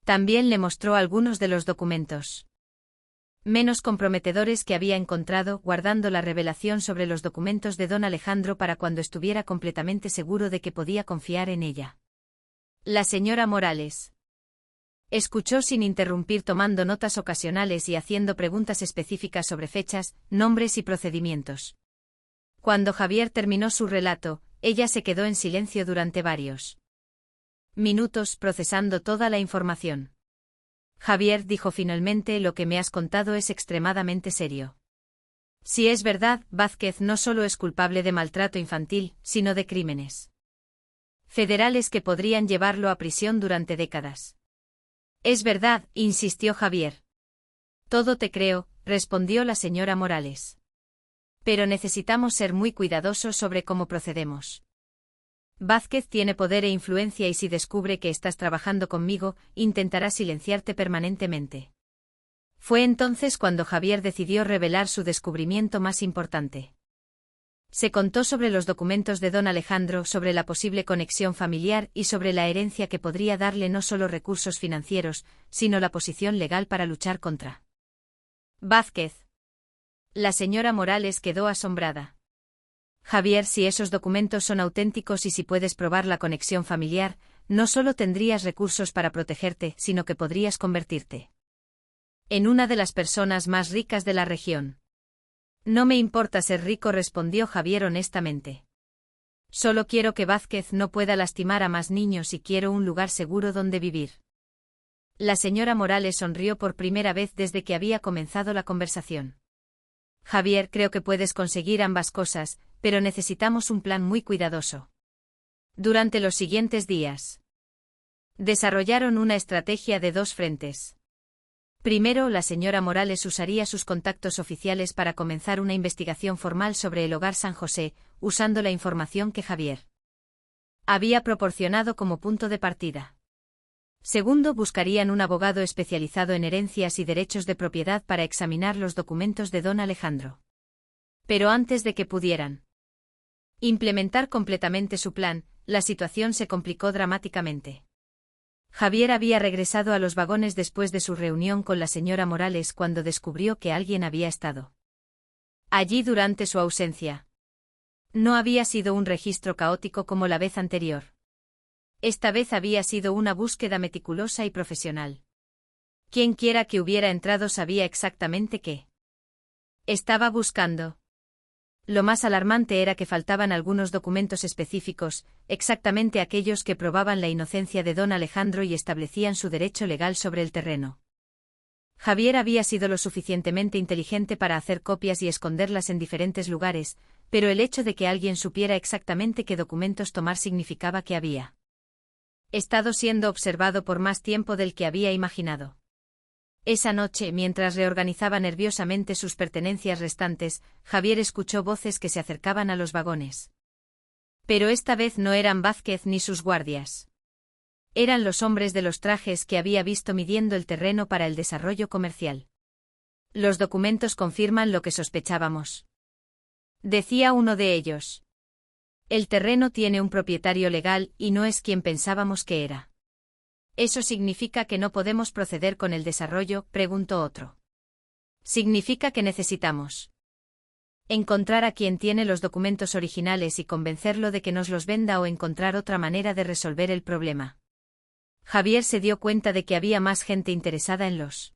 También le mostró algunos de los documentos menos comprometedores que había encontrado, guardando la revelación sobre los documentos de don Alejandro para cuando estuviera completamente seguro de que podía confiar en ella. La señora Morales escuchó sin interrumpir, tomando notas ocasionales y haciendo preguntas específicas sobre fechas, nombres y procedimientos. Cuando Javier terminó su relato, ella se quedó en silencio durante varios minutos procesando toda la información. Javier, dijo finalmente, lo que me has contado es extremadamente serio. Si es verdad, Vázquez no solo es culpable de maltrato infantil, sino de crímenes federales que podrían llevarlo a prisión durante décadas. Es verdad, insistió Javier. Todo te creo, respondió la señora Morales. Pero necesitamos ser muy cuidadosos sobre cómo procedemos. Vázquez tiene poder e influencia y si descubre que estás trabajando conmigo, intentará silenciarte permanentemente. Fue entonces cuando Javier decidió revelar su descubrimiento más importante. Se contó sobre los documentos de don Alejandro, sobre la posible conexión familiar y sobre la herencia que podría darle no solo recursos financieros, sino la posición legal para luchar contra Vázquez. La señora Morales quedó asombrada. Javier, si esos documentos son auténticos y si puedes probar la conexión familiar, no solo tendrías recursos para protegerte, sino que podrías convertirte en una de las personas más ricas de la región. No me importa ser rico, respondió Javier honestamente. Solo quiero que Vázquez no pueda lastimar a más niños y quiero un lugar seguro donde vivir. La señora Morales sonrió por primera vez desde que había comenzado la conversación. Javier, creo que puedes conseguir ambas cosas, pero necesitamos un plan muy cuidadoso. Durante los siguientes días, desarrollaron una estrategia de 2 frentes. Primero, la señora Morales usaría sus contactos oficiales para comenzar una investigación formal sobre el hogar San José, usando la información que Javier había proporcionado como punto de partida. Segundo, buscarían un abogado especializado en herencias y derechos de propiedad para examinar los documentos de don Alejandro. Pero antes de que pudieran implementar completamente su plan, la situación se complicó dramáticamente. Javier había regresado a los vagones después de su reunión con la señora Morales cuando descubrió que alguien había estado allí durante su ausencia. No había sido un registro caótico como la vez anterior. Esta vez había sido una búsqueda meticulosa y profesional. Quienquiera que hubiera entrado sabía exactamente qué estaba buscando. Lo más alarmante era que faltaban algunos documentos específicos, exactamente aquellos que probaban la inocencia de don Alejandro y establecían su derecho legal sobre el terreno. Javier había sido lo suficientemente inteligente para hacer copias y esconderlas en diferentes lugares, pero el hecho de que alguien supiera exactamente qué documentos tomar significaba que había estado siendo observado por más tiempo del que había imaginado. Esa noche, mientras reorganizaba nerviosamente sus pertenencias restantes, Javier escuchó voces que se acercaban a los vagones. Pero esta vez no eran Vázquez ni sus guardias. Eran los hombres de los trajes que había visto midiendo el terreno para el desarrollo comercial. Los documentos confirman lo que sospechábamos, decía uno de ellos. El terreno tiene un propietario legal y no es quien pensábamos que era. ¿Eso significa que no podemos proceder con el desarrollo?, preguntó otro. Significa que necesitamos encontrar a quien tiene los documentos originales y convencerlo de que nos los venda o encontrar otra manera de resolver el problema. Javier se dio cuenta de que había más gente interesada en los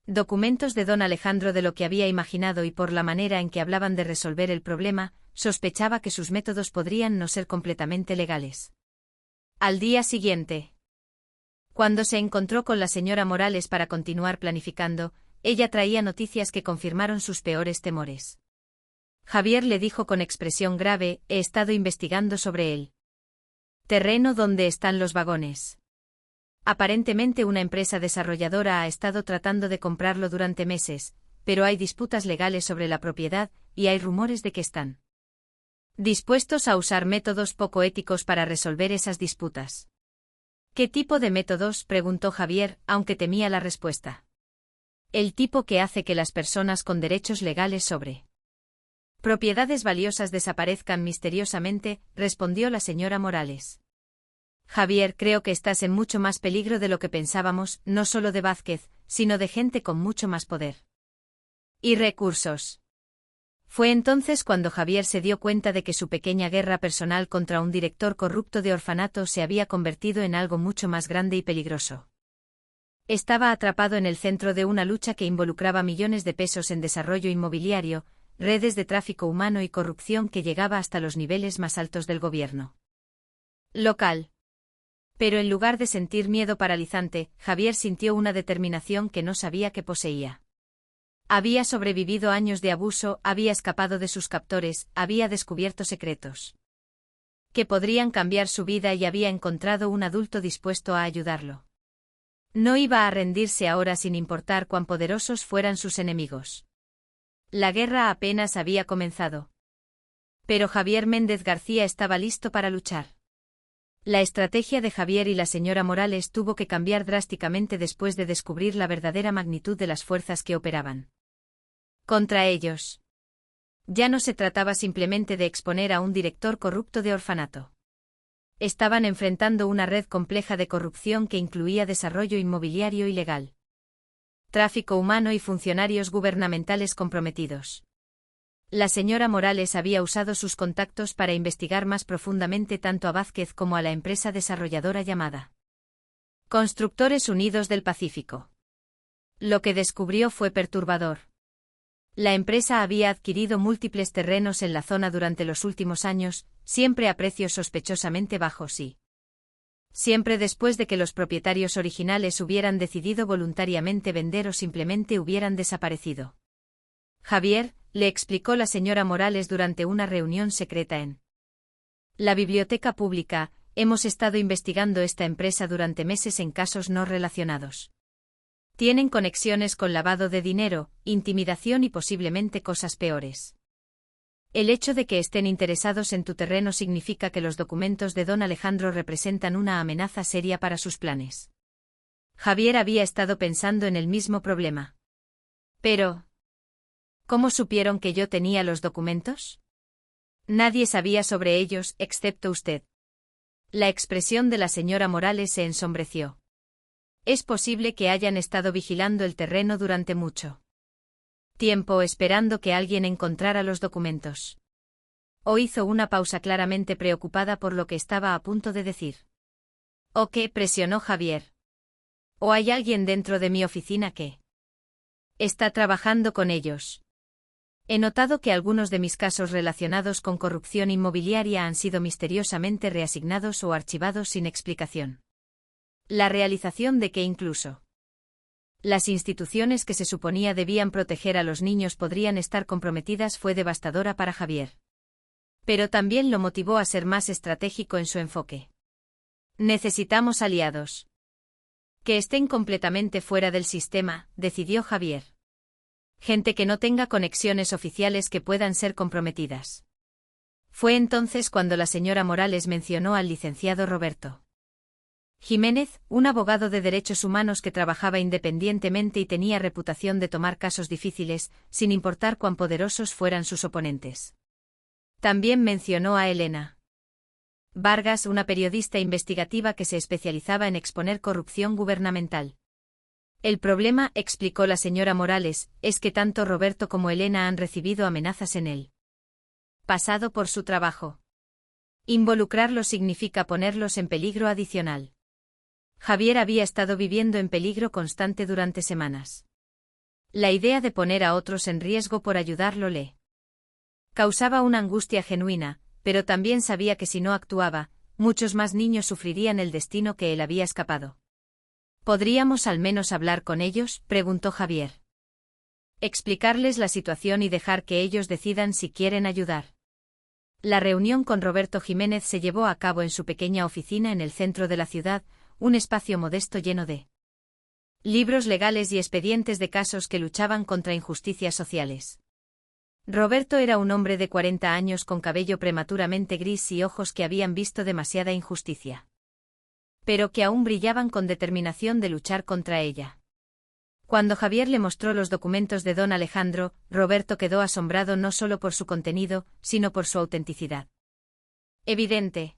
documentos de don Alejandro de lo que había imaginado y por la manera en que hablaban de resolver el problema, sospechaba que sus métodos podrían no ser completamente legales. Al día siguiente, cuando se encontró con la señora Morales para continuar planificando, ella traía noticias que confirmaron sus peores temores. Javier le dijo con expresión grave: he estado investigando sobre el terreno donde están los vagones. Aparentemente una empresa desarrolladora ha estado tratando de comprarlo durante meses, pero hay disputas legales sobre la propiedad, y hay rumores de que están dispuestos a usar métodos poco éticos para resolver esas disputas. ¿Qué tipo de métodos?, preguntó Javier, aunque temía la respuesta. El tipo que hace que las personas con derechos legales sobre propiedades valiosas desaparezcan misteriosamente, respondió la señora Morales. Javier, creo que estás en mucho más peligro de lo que pensábamos, no solo de Vázquez, sino de gente con mucho más poder y recursos. Fue entonces cuando Javier se dio cuenta de que su pequeña guerra personal contra un director corrupto de orfanato se había convertido en algo mucho más grande y peligroso. Estaba atrapado en el centro de una lucha que involucraba millones de pesos en desarrollo inmobiliario, redes de tráfico humano y corrupción que llegaba hasta los niveles más altos del gobierno local. Pero en lugar de sentir miedo paralizante, Javier sintió una determinación que no sabía que poseía. Había sobrevivido años de abuso, había escapado de sus captores, había descubierto secretos que podrían cambiar su vida y había encontrado un adulto dispuesto a ayudarlo. No iba a rendirse ahora sin importar cuán poderosos fueran sus enemigos. La guerra apenas había comenzado. Pero Javier Méndez García estaba listo para luchar. La estrategia de Javier y la señora Morales tuvo que cambiar drásticamente después de descubrir la verdadera magnitud de las fuerzas que operaban contra ellos. Ya no se trataba simplemente de exponer a un director corrupto de orfanato. Estaban enfrentando una red compleja de corrupción que incluía desarrollo inmobiliario ilegal, tráfico humano y funcionarios gubernamentales comprometidos. La señora Morales había usado sus contactos para investigar más profundamente tanto a Vázquez como a la empresa desarrolladora llamada Constructores Unidos del Pacífico. Lo que descubrió fue perturbador. La empresa había adquirido múltiples terrenos en la zona durante los últimos años, siempre a precios sospechosamente bajos y siempre después de que los propietarios originales hubieran decidido voluntariamente vender o simplemente hubieran desaparecido. Javier, le explicó la señora Morales durante una reunión secreta en la biblioteca pública, hemos estado investigando esta empresa durante meses en casos no relacionados. Tienen conexiones con lavado de dinero, intimidación y posiblemente cosas peores. El hecho de que estén interesados en tu terreno significa que los documentos de don Alejandro representan una amenaza seria para sus planes. Javier había estado pensando en el mismo problema. Pero, ¿cómo supieron que yo tenía los documentos? Nadie sabía sobre ellos, excepto usted. La expresión de la señora Morales se ensombreció. Es posible que hayan estado vigilando el terreno durante mucho tiempo esperando que alguien encontrara los documentos. O hizo una pausa claramente preocupada por lo que estaba a punto de decir. ¿O qué? Presionó Javier. ¿O hay alguien dentro de mi oficina que está trabajando con ellos? He notado que algunos de mis casos relacionados con corrupción inmobiliaria han sido misteriosamente reasignados o archivados sin explicación. La realización de que incluso las instituciones que se suponía debían proteger a los niños podrían estar comprometidas fue devastadora para Javier. Pero también lo motivó a ser más estratégico en su enfoque. Necesitamos aliados. Que estén completamente fuera del sistema, decidió Javier. Gente que no tenga conexiones oficiales que puedan ser comprometidas. Fue entonces cuando la señora Morales mencionó al licenciado Roberto Jiménez, un abogado de derechos humanos que trabajaba independientemente y tenía reputación de tomar casos difíciles, sin importar cuán poderosos fueran sus oponentes. También mencionó a Elena Vargas, una periodista investigativa que se especializaba en exponer corrupción gubernamental. El problema, explicó la señora Morales, es que tanto Roberto como Elena han recibido amenazas en el pasado por su trabajo. Involucrarlos significa ponerlos en peligro adicional. Javier había estado viviendo en peligro constante durante semanas. La idea de poner a otros en riesgo por ayudarlo le causaba una angustia genuina, pero también sabía que si no actuaba, muchos más niños sufrirían el destino que él había escapado. ¿Podríamos al menos hablar con ellos?, preguntó Javier. Explicarles la situación y dejar que ellos decidan si quieren ayudar. La reunión con Roberto Jiménez se llevó a cabo en su pequeña oficina en el centro de la ciudad, un espacio modesto lleno de libros legales y expedientes de casos que luchaban contra injusticias sociales. Roberto era un hombre de 40 años con cabello prematuramente gris y ojos que habían visto demasiada injusticia, pero que aún brillaban con determinación de luchar contra ella. Cuando Javier le mostró los documentos de don Alejandro, Roberto quedó asombrado no solo por su contenido, sino por su autenticidad. Evidente.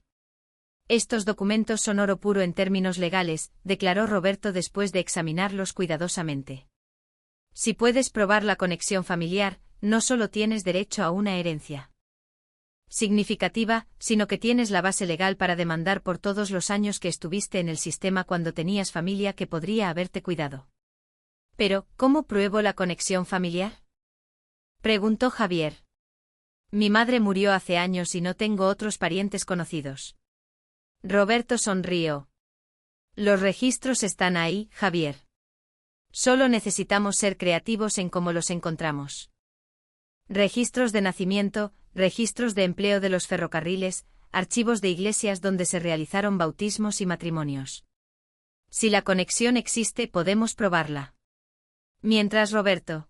Estos documentos son oro puro en términos legales, declaró Roberto después de examinarlos cuidadosamente. Si puedes probar la conexión familiar, no solo tienes derecho a una herencia significativa, sino que tienes la base legal para demandar por todos los años que estuviste en el sistema cuando tenías familia que podría haberte cuidado. Pero, ¿cómo pruebo la conexión familiar?, preguntó Javier. Mi madre murió hace años y no tengo otros parientes conocidos. Roberto sonrió. Los registros están ahí, Javier. Solo necesitamos ser creativos en cómo los encontramos. Registros de nacimiento, registros de empleo de los ferrocarriles, archivos de iglesias donde se realizaron bautismos y matrimonios. Si la conexión existe, podemos probarla. Mientras Roberto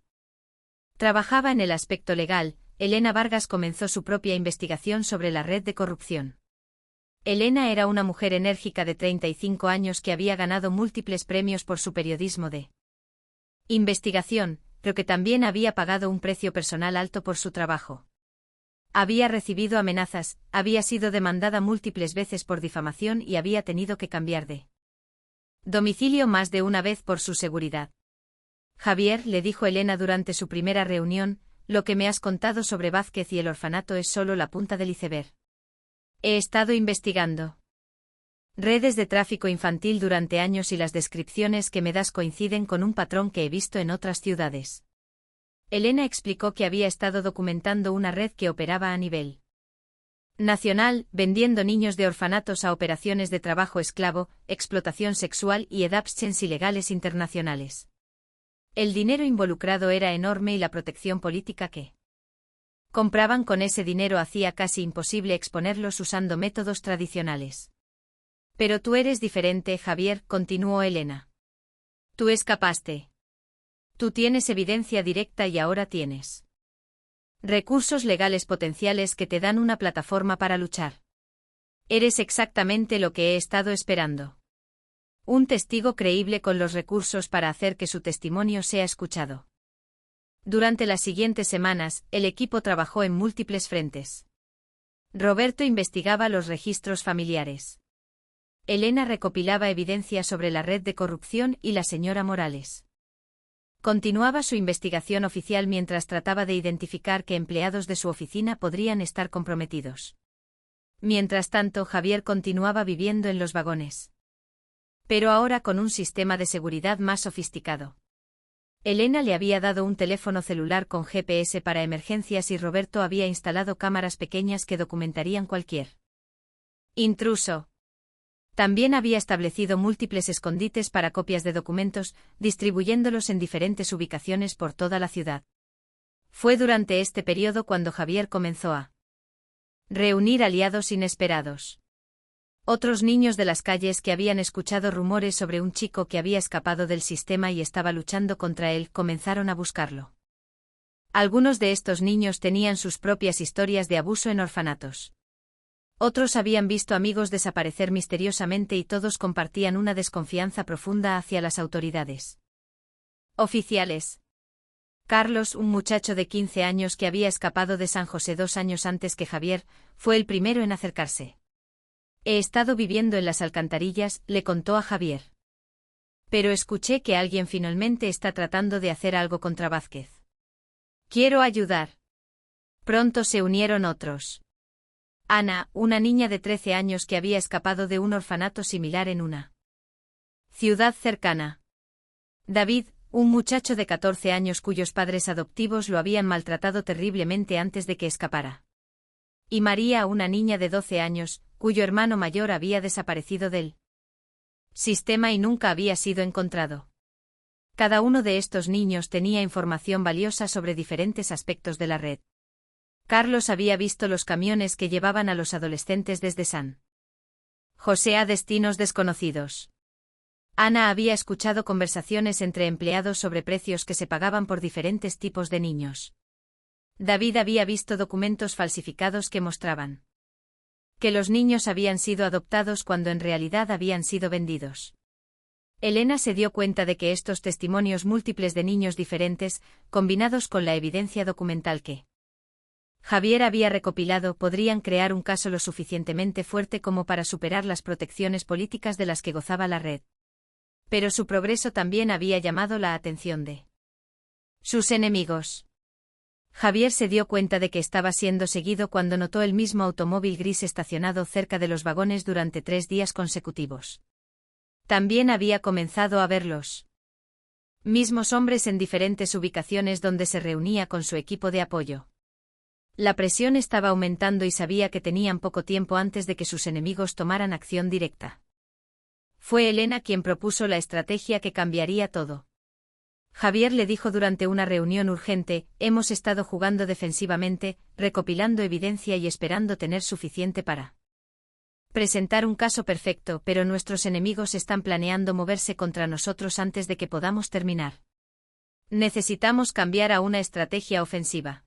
trabajaba en el aspecto legal, Elena Vargas comenzó su propia investigación sobre la red de corrupción. Elena era una mujer enérgica de 35 años que había ganado múltiples premios por su periodismo de investigación, pero que también había pagado un precio personal alto por su trabajo. Había recibido amenazas, había sido demandada múltiples veces por difamación y había tenido que cambiar de domicilio más de una vez por su seguridad. Javier, le dijo Elena durante su primera reunión, lo que me has contado sobre Vázquez y el orfanato es solo la punta del iceberg. He estado investigando redes de tráfico infantil durante años y las descripciones que me das coinciden con un patrón que he visto en otras ciudades. Elena explicó que había estado documentando una red que operaba a nivel nacional, vendiendo niños de orfanatos a operaciones de trabajo esclavo, explotación sexual y adoptions ilegales internacionales. El dinero involucrado era enorme y la protección política que compraban con ese dinero hacía casi imposible exponerlos usando métodos tradicionales. Pero tú eres diferente, Javier, continuó Elena. Tú escapaste. Tú tienes evidencia directa y ahora tienes recursos legales potenciales que te dan una plataforma para luchar. Eres exactamente lo que he estado esperando. Un testigo creíble con los recursos para hacer que su testimonio sea escuchado. Durante las siguientes semanas, el equipo trabajó en múltiples frentes. Roberto investigaba los registros familiares. Elena recopilaba evidencia sobre la red de corrupción y la señora Morales Continuaba su investigación oficial mientras trataba de identificar qué empleados de su oficina podrían estar comprometidos. Mientras tanto, Javier continuaba viviendo en los vagones. Pero ahora con un sistema de seguridad más sofisticado. Elena le había dado un teléfono celular con GPS para emergencias y Roberto había instalado cámaras pequeñas que documentarían cualquier intruso. También había establecido múltiples escondites para copias de documentos, distribuyéndolos en diferentes ubicaciones por toda la ciudad. Fue durante este periodo cuando Javier comenzó a reunir aliados inesperados. Otros niños de las calles que habían escuchado rumores sobre un chico que había escapado del sistema y estaba luchando contra él comenzaron a buscarlo. Algunos de estos niños tenían sus propias historias de abuso en orfanatos. Otros habían visto amigos desaparecer misteriosamente y todos compartían una desconfianza profunda hacia las autoridades oficiales. Carlos, un muchacho de 15 años que había escapado de San José 2 años antes que Javier, fue el primero en acercarse. He estado viviendo en las alcantarillas, le contó a Javier. Pero escuché que alguien finalmente está tratando de hacer algo contra Vázquez. Quiero ayudar. Pronto se unieron otros. Ana, una niña de 13 años que había escapado de un orfanato similar en una ciudad cercana. David, un muchacho de 14 años cuyos padres adoptivos lo habían maltratado terriblemente antes de que escapara. Y María, una niña de 12 años, cuyo hermano mayor había desaparecido del sistema y nunca había sido encontrado. Cada uno de estos niños tenía información valiosa sobre diferentes aspectos de la red. Carlos había visto los camiones que llevaban a los adolescentes desde San José a destinos desconocidos. Ana había escuchado conversaciones entre empleados sobre precios que se pagaban por diferentes tipos de niños. David había visto documentos falsificados que mostraban que los niños habían sido adoptados cuando en realidad habían sido vendidos. Elena se dio cuenta de que estos testimonios múltiples de niños diferentes, combinados con la evidencia documental que Javier había recopilado, podrían crear un caso lo suficientemente fuerte como para superar las protecciones políticas de las que gozaba la red. Pero su progreso también había llamado la atención de sus enemigos. Javier se dio cuenta de que estaba siendo seguido cuando notó el mismo automóvil gris estacionado cerca de los vagones durante 3 días consecutivos. También había comenzado a ver los mismos hombres en diferentes ubicaciones donde se reunía con su equipo de apoyo. La presión estaba aumentando y sabía que tenían poco tiempo antes de que sus enemigos tomaran acción directa. Fue Elena quien propuso la estrategia que cambiaría todo. Javier le dijo durante una reunión urgente: hemos estado jugando defensivamente, recopilando evidencia y esperando tener suficiente para presentar un caso perfecto, pero nuestros enemigos están planeando moverse contra nosotros antes de que podamos terminar. Necesitamos cambiar a una estrategia ofensiva.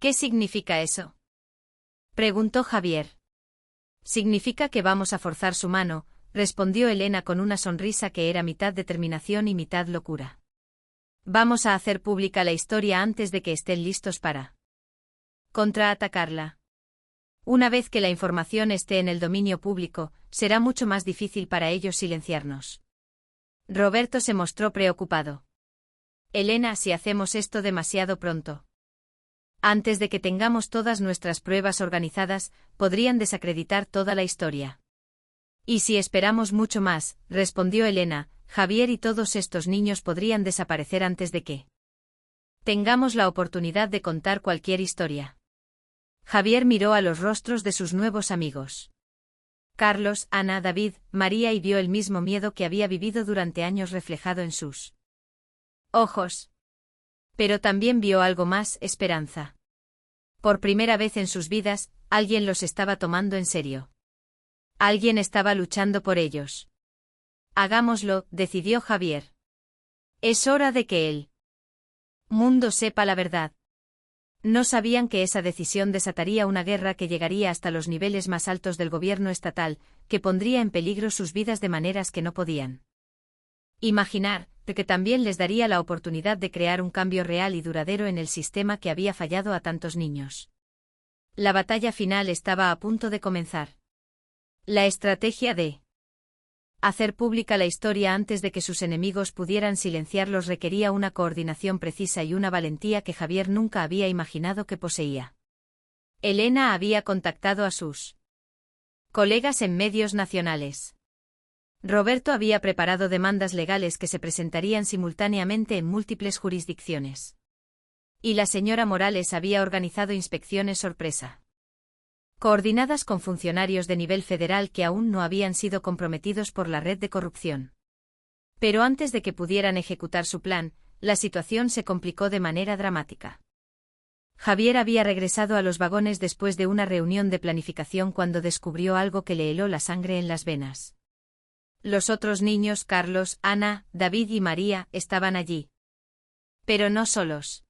¿Qué significa eso?, preguntó Javier. Significa que vamos a forzar su mano, respondió Elena con una sonrisa que era mitad determinación y mitad locura. Vamos a hacer pública la historia antes de que estén listos para contraatacarla. Una vez que la información esté en el dominio público, será mucho más difícil para ellos silenciarnos. Roberto se mostró preocupado. Elena, si hacemos esto demasiado pronto, antes de que tengamos todas nuestras pruebas organizadas, podrían desacreditar toda la historia. Y si esperamos mucho más, respondió Elena, Javier y todos estos niños podrían desaparecer antes de que tengamos la oportunidad de contar cualquier historia. Javier miró a los rostros de sus nuevos amigos. Carlos, Ana, David, María y vio el mismo miedo que había vivido durante años reflejado en sus ojos. Pero también vio algo más: esperanza. Por primera vez en sus vidas, alguien los estaba tomando en serio. Alguien estaba luchando por ellos. Hagámoslo, decidió Javier. Es hora de que el mundo sepa la verdad. No sabían que esa decisión desataría una guerra que llegaría hasta los niveles más altos del gobierno estatal, que pondría en peligro sus vidas de maneras que no podían imaginar, de que también les daría la oportunidad de crear un cambio real y duradero en el sistema que había fallado a tantos niños. La batalla final estaba a punto de comenzar. La estrategia de Hacer pública la historia antes de que sus enemigos pudieran silenciarlos requería una coordinación precisa y una valentía que Javier nunca había imaginado que poseía. Elena había contactado a sus colegas en medios nacionales. Roberto había preparado demandas legales que se presentarían simultáneamente en múltiples jurisdicciones. Y la señora Morales había organizado inspecciones sorpresa, coordinadas con funcionarios de nivel federal que aún no habían sido comprometidos por la red de corrupción. Pero antes de que pudieran ejecutar su plan, la situación se complicó de manera dramática. Javier había regresado a los vagones después de una reunión de planificación cuando descubrió algo que le heló la sangre en las venas. Los otros niños, Carlos, Ana, David y María, estaban allí. Pero no solos.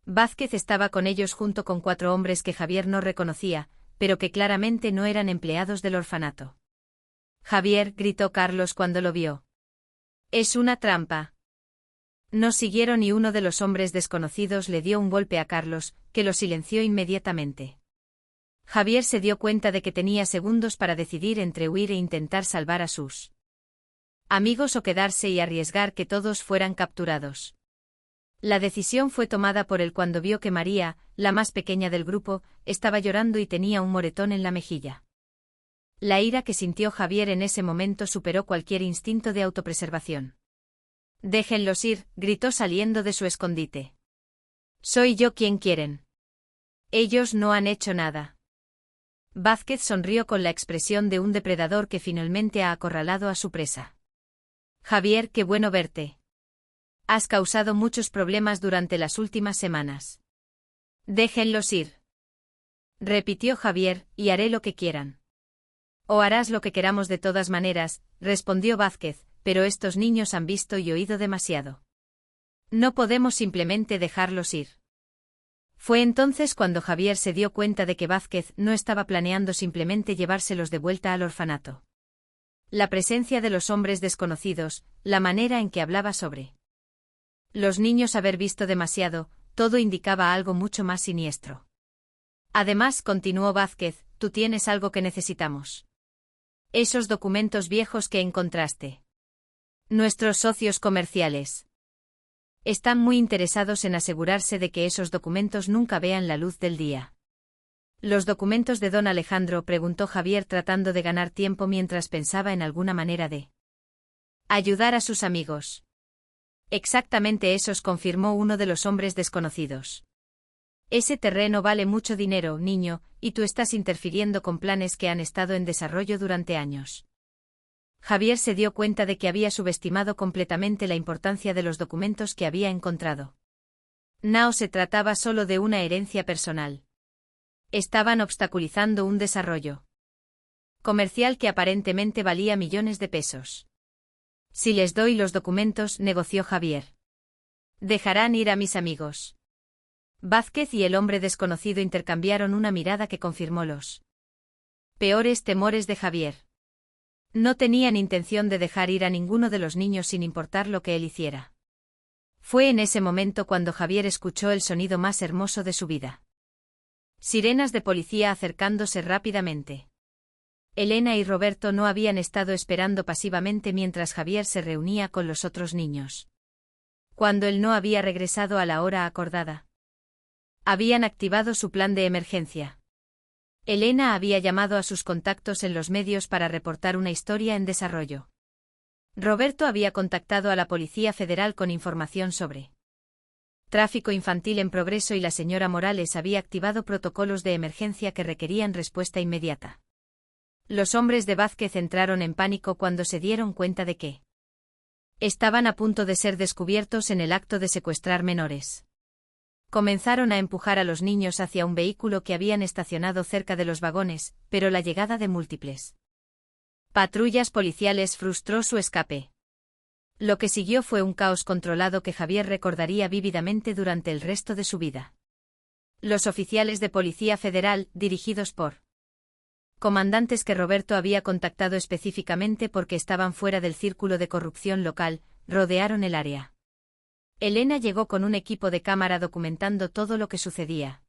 Vázquez estaba con ellos junto con 4 hombres que Javier no reconocía, pero que claramente no eran empleados del orfanato. Javier, gritó Carlos cuando lo vio. Es una trampa. No siguieron y uno de los hombres desconocidos le dio un golpe a Carlos, que lo silenció inmediatamente. Javier se dio cuenta de que tenía segundos para decidir entre huir e intentar salvar a sus amigos o quedarse y arriesgar que todos fueran capturados. La decisión fue tomada por él cuando vio que María, la más pequeña del grupo, estaba llorando y tenía un moretón en la mejilla. La ira que sintió Javier en ese momento superó cualquier instinto de autopreservación. «Déjenlos ir», gritó saliendo de su escondite. «Soy yo quien quieren. Ellos no han hecho nada». Vázquez sonrió con la expresión de un depredador que finalmente ha acorralado a su presa. «Javier, qué bueno verte. Has causado muchos problemas durante las últimas semanas. Déjenlos ir», repitió Javier, «y haré lo que quieran». «O harás lo que queramos de todas maneras», respondió Vázquez, «pero estos niños han visto y oído demasiado. No podemos simplemente dejarlos ir». Fue entonces cuando Javier se dio cuenta de que Vázquez no estaba planeando simplemente llevárselos de vuelta al orfanato. La presencia de los hombres desconocidos, la manera en que hablaba sobre los niños haber visto demasiado, todo indicaba algo mucho más siniestro. «Además», continuó Vázquez, «tú tienes algo que necesitamos. Esos documentos viejos que encontraste. Nuestros socios comerciales están muy interesados en asegurarse de que esos documentos nunca vean la luz del día». «¿Los documentos de don Alejandro?», preguntó Javier tratando de ganar tiempo mientras pensaba en alguna manera de ayudar a sus amigos. «Exactamente esos», confirmó uno de los hombres desconocidos. «Ese terreno vale mucho dinero, niño, y tú estás interfiriendo con planes que han estado en desarrollo durante años». Javier se dio cuenta de que había subestimado completamente la importancia de los documentos que había encontrado. No se trataba solo de una herencia personal. Estaban obstaculizando un desarrollo comercial que aparentemente valía millones de pesos. «Si les doy los documentos», negoció Javier, «dejarán ir a mis amigos». Vázquez y el hombre desconocido intercambiaron una mirada que confirmó los peores temores de Javier. No tenían intención de dejar ir a ninguno de los niños sin importar lo que él hiciera. Fue en ese momento cuando Javier escuchó el sonido más hermoso de su vida. Sirenas de policía acercándose rápidamente. Elena y Roberto no habían estado esperando pasivamente mientras Javier se reunía con los otros niños. Cuando él no había regresado a la hora acordada, habían activado su plan de emergencia. Elena había llamado a sus contactos en los medios para reportar una historia en desarrollo. Roberto había contactado a la Policía Federal con información sobre tráfico infantil en progreso y la señora Morales había activado protocolos de emergencia que requerían respuesta inmediata. Los hombres de Vázquez entraron en pánico cuando se dieron cuenta de que estaban a punto de ser descubiertos en el acto de secuestrar menores. Comenzaron a empujar a los niños hacia un vehículo que habían estacionado cerca de los vagones, pero la llegada de múltiples patrullas policiales frustró su escape. Lo que siguió fue un caos controlado que Javier recordaría vívidamente durante el resto de su vida. Los oficiales de Policía Federal, dirigidos por comandantes que Roberto había contactado específicamente porque estaban fuera del círculo de corrupción local, rodearon el área. Elena llegó con un equipo de cámara documentando todo lo que sucedía.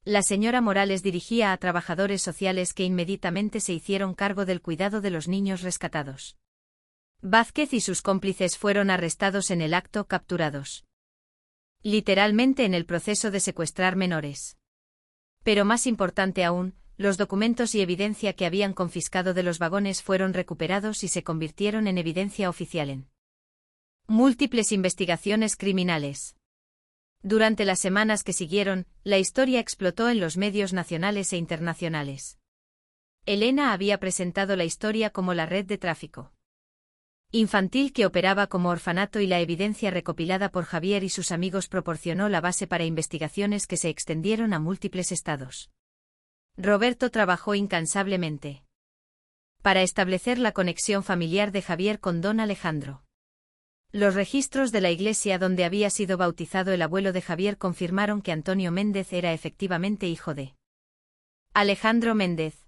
La señora Morales dirigía a trabajadores sociales que inmediatamente se hicieron cargo del cuidado de los niños rescatados. Vázquez y sus cómplices fueron arrestados en el acto, capturados. Literalmente en el proceso de secuestrar menores. Pero más importante aún, los documentos y evidencia que habían confiscado de los vagones fueron recuperados y se convirtieron en evidencia oficial en múltiples investigaciones criminales. Durante las semanas que siguieron, la historia explotó en los medios nacionales e internacionales. Elena había presentado la historia como la red de tráfico infantil que operaba como orfanato y la evidencia recopilada por Javier y sus amigos proporcionó la base para investigaciones que se extendieron a múltiples estados. Roberto trabajó incansablemente para establecer la conexión familiar de Javier con don Alejandro. Los registros de la iglesia donde había sido bautizado el abuelo de Javier confirmaron que Antonio Méndez era efectivamente hijo de Alejandro Méndez.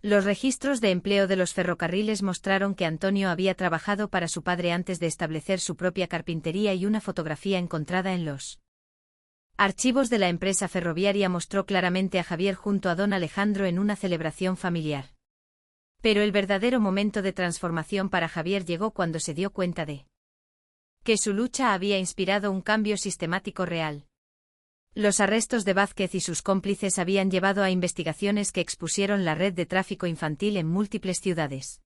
Los registros de empleo de los ferrocarriles mostraron que Antonio había trabajado para su padre antes de establecer su propia carpintería y una fotografía encontrada en los archivos de la empresa ferroviaria mostró claramente a Javier junto a don Alejandro en una celebración familiar. Pero el verdadero momento de transformación para Javier llegó cuando se dio cuenta de que su lucha había inspirado un cambio sistemático real. Los arrestos de Vázquez y sus cómplices habían llevado a investigaciones que expusieron la red de tráfico infantil en múltiples ciudades.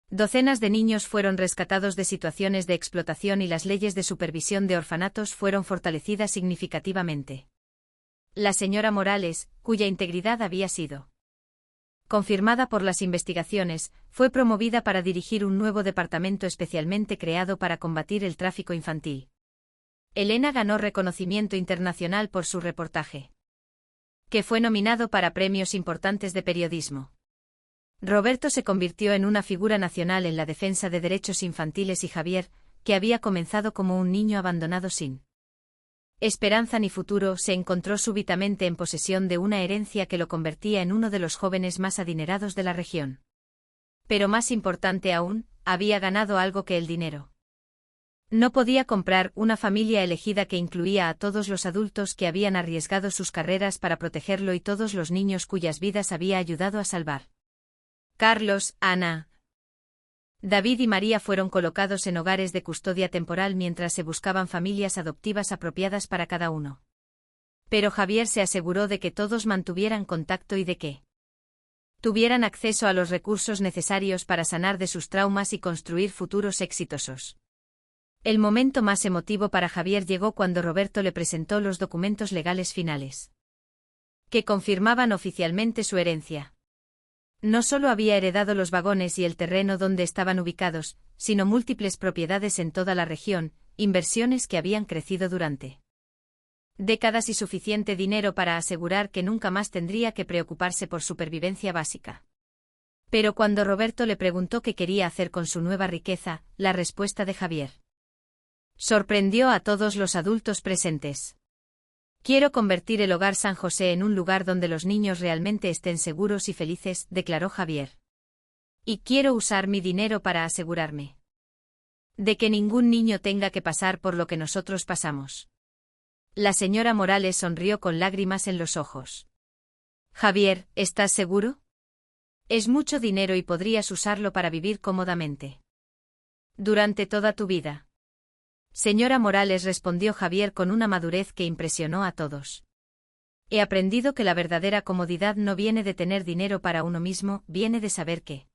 Docenas de niños fueron rescatados de situaciones de explotación y las leyes de supervisión de orfanatos fueron fortalecidas significativamente. La señora Morales, cuya integridad había sido confirmada por las investigaciones, fue promovida para dirigir un nuevo departamento especialmente creado para combatir el tráfico infantil. Elena ganó reconocimiento internacional por su reportaje, que fue nominado para premios importantes de periodismo. Roberto se convirtió en una figura nacional en la defensa de derechos infantiles y Javier, que había comenzado como un niño abandonado sin esperanza ni futuro, se encontró súbitamente en posesión de una herencia que lo convertía en uno de los jóvenes más adinerados de la región. Pero más importante aún, había ganado algo que el dinero no podía comprar: una familia elegida que incluía a todos los adultos que habían arriesgado sus carreras para protegerlo y todos los niños cuyas vidas había ayudado a salvar. Carlos, Ana, David y María fueron colocados en hogares de custodia temporal mientras se buscaban familias adoptivas apropiadas para cada uno. Pero Javier se aseguró de que todos mantuvieran contacto y de que tuvieran acceso a los recursos necesarios para sanar de sus traumas y construir futuros exitosos. El momento más emotivo para Javier llegó cuando Roberto le presentó los documentos legales finales, que confirmaban oficialmente su herencia. No solo había heredado los vagones y el terreno donde estaban ubicados, sino múltiples propiedades en toda la región, inversiones que habían crecido durante décadas y suficiente dinero para asegurar que nunca más tendría que preocuparse por supervivencia básica. Pero cuando Roberto le preguntó qué quería hacer con su nueva riqueza, la respuesta de Javier sorprendió a todos los adultos presentes. Quiero convertir el Hogar San José en un lugar donde los niños realmente estén seguros y felices, declaró Javier. Y quiero usar mi dinero para asegurarme de que ningún niño tenga que pasar por lo que nosotros pasamos. La señora Morales sonrió con lágrimas en los ojos. Javier, ¿estás seguro? Es mucho dinero y podrías usarlo para vivir cómodamente durante toda tu vida. Señora Morales, respondió Javier con una madurez que impresionó a todos. He aprendido que la verdadera comodidad no viene de tener dinero para uno mismo, viene de saber que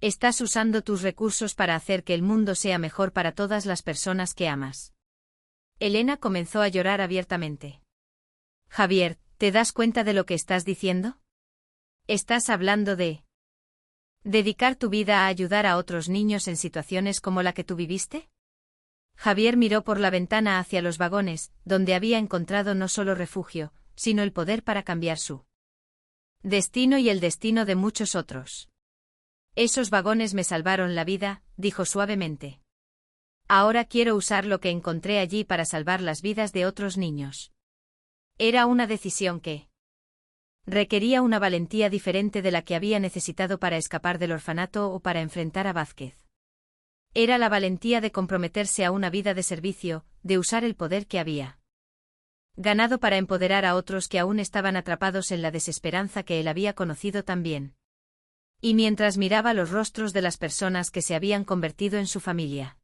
estás usando tus recursos para hacer que el mundo sea mejor para todas las personas que amas. Elena comenzó a llorar abiertamente. Javier, ¿te das cuenta de lo que estás diciendo? ¿Estás hablando de dedicar tu vida a ayudar a otros niños en situaciones como la que tú viviste? Javier miró por la ventana hacia los vagones, donde había encontrado no solo refugio, sino el poder para cambiar su destino y el destino de muchos otros. Esos vagones me salvaron la vida, dijo suavemente. Ahora quiero usar lo que encontré allí para salvar las vidas de otros niños. Era una decisión que requería una valentía diferente de la que había necesitado para escapar del orfanato o para enfrentar a Vázquez. Era la valentía de comprometerse a una vida de servicio, de usar el poder que había Ganado para empoderar a otros que aún estaban atrapados en la desesperanza que él había conocido también. Y mientras miraba los rostros de las personas que se habían convertido en su familia.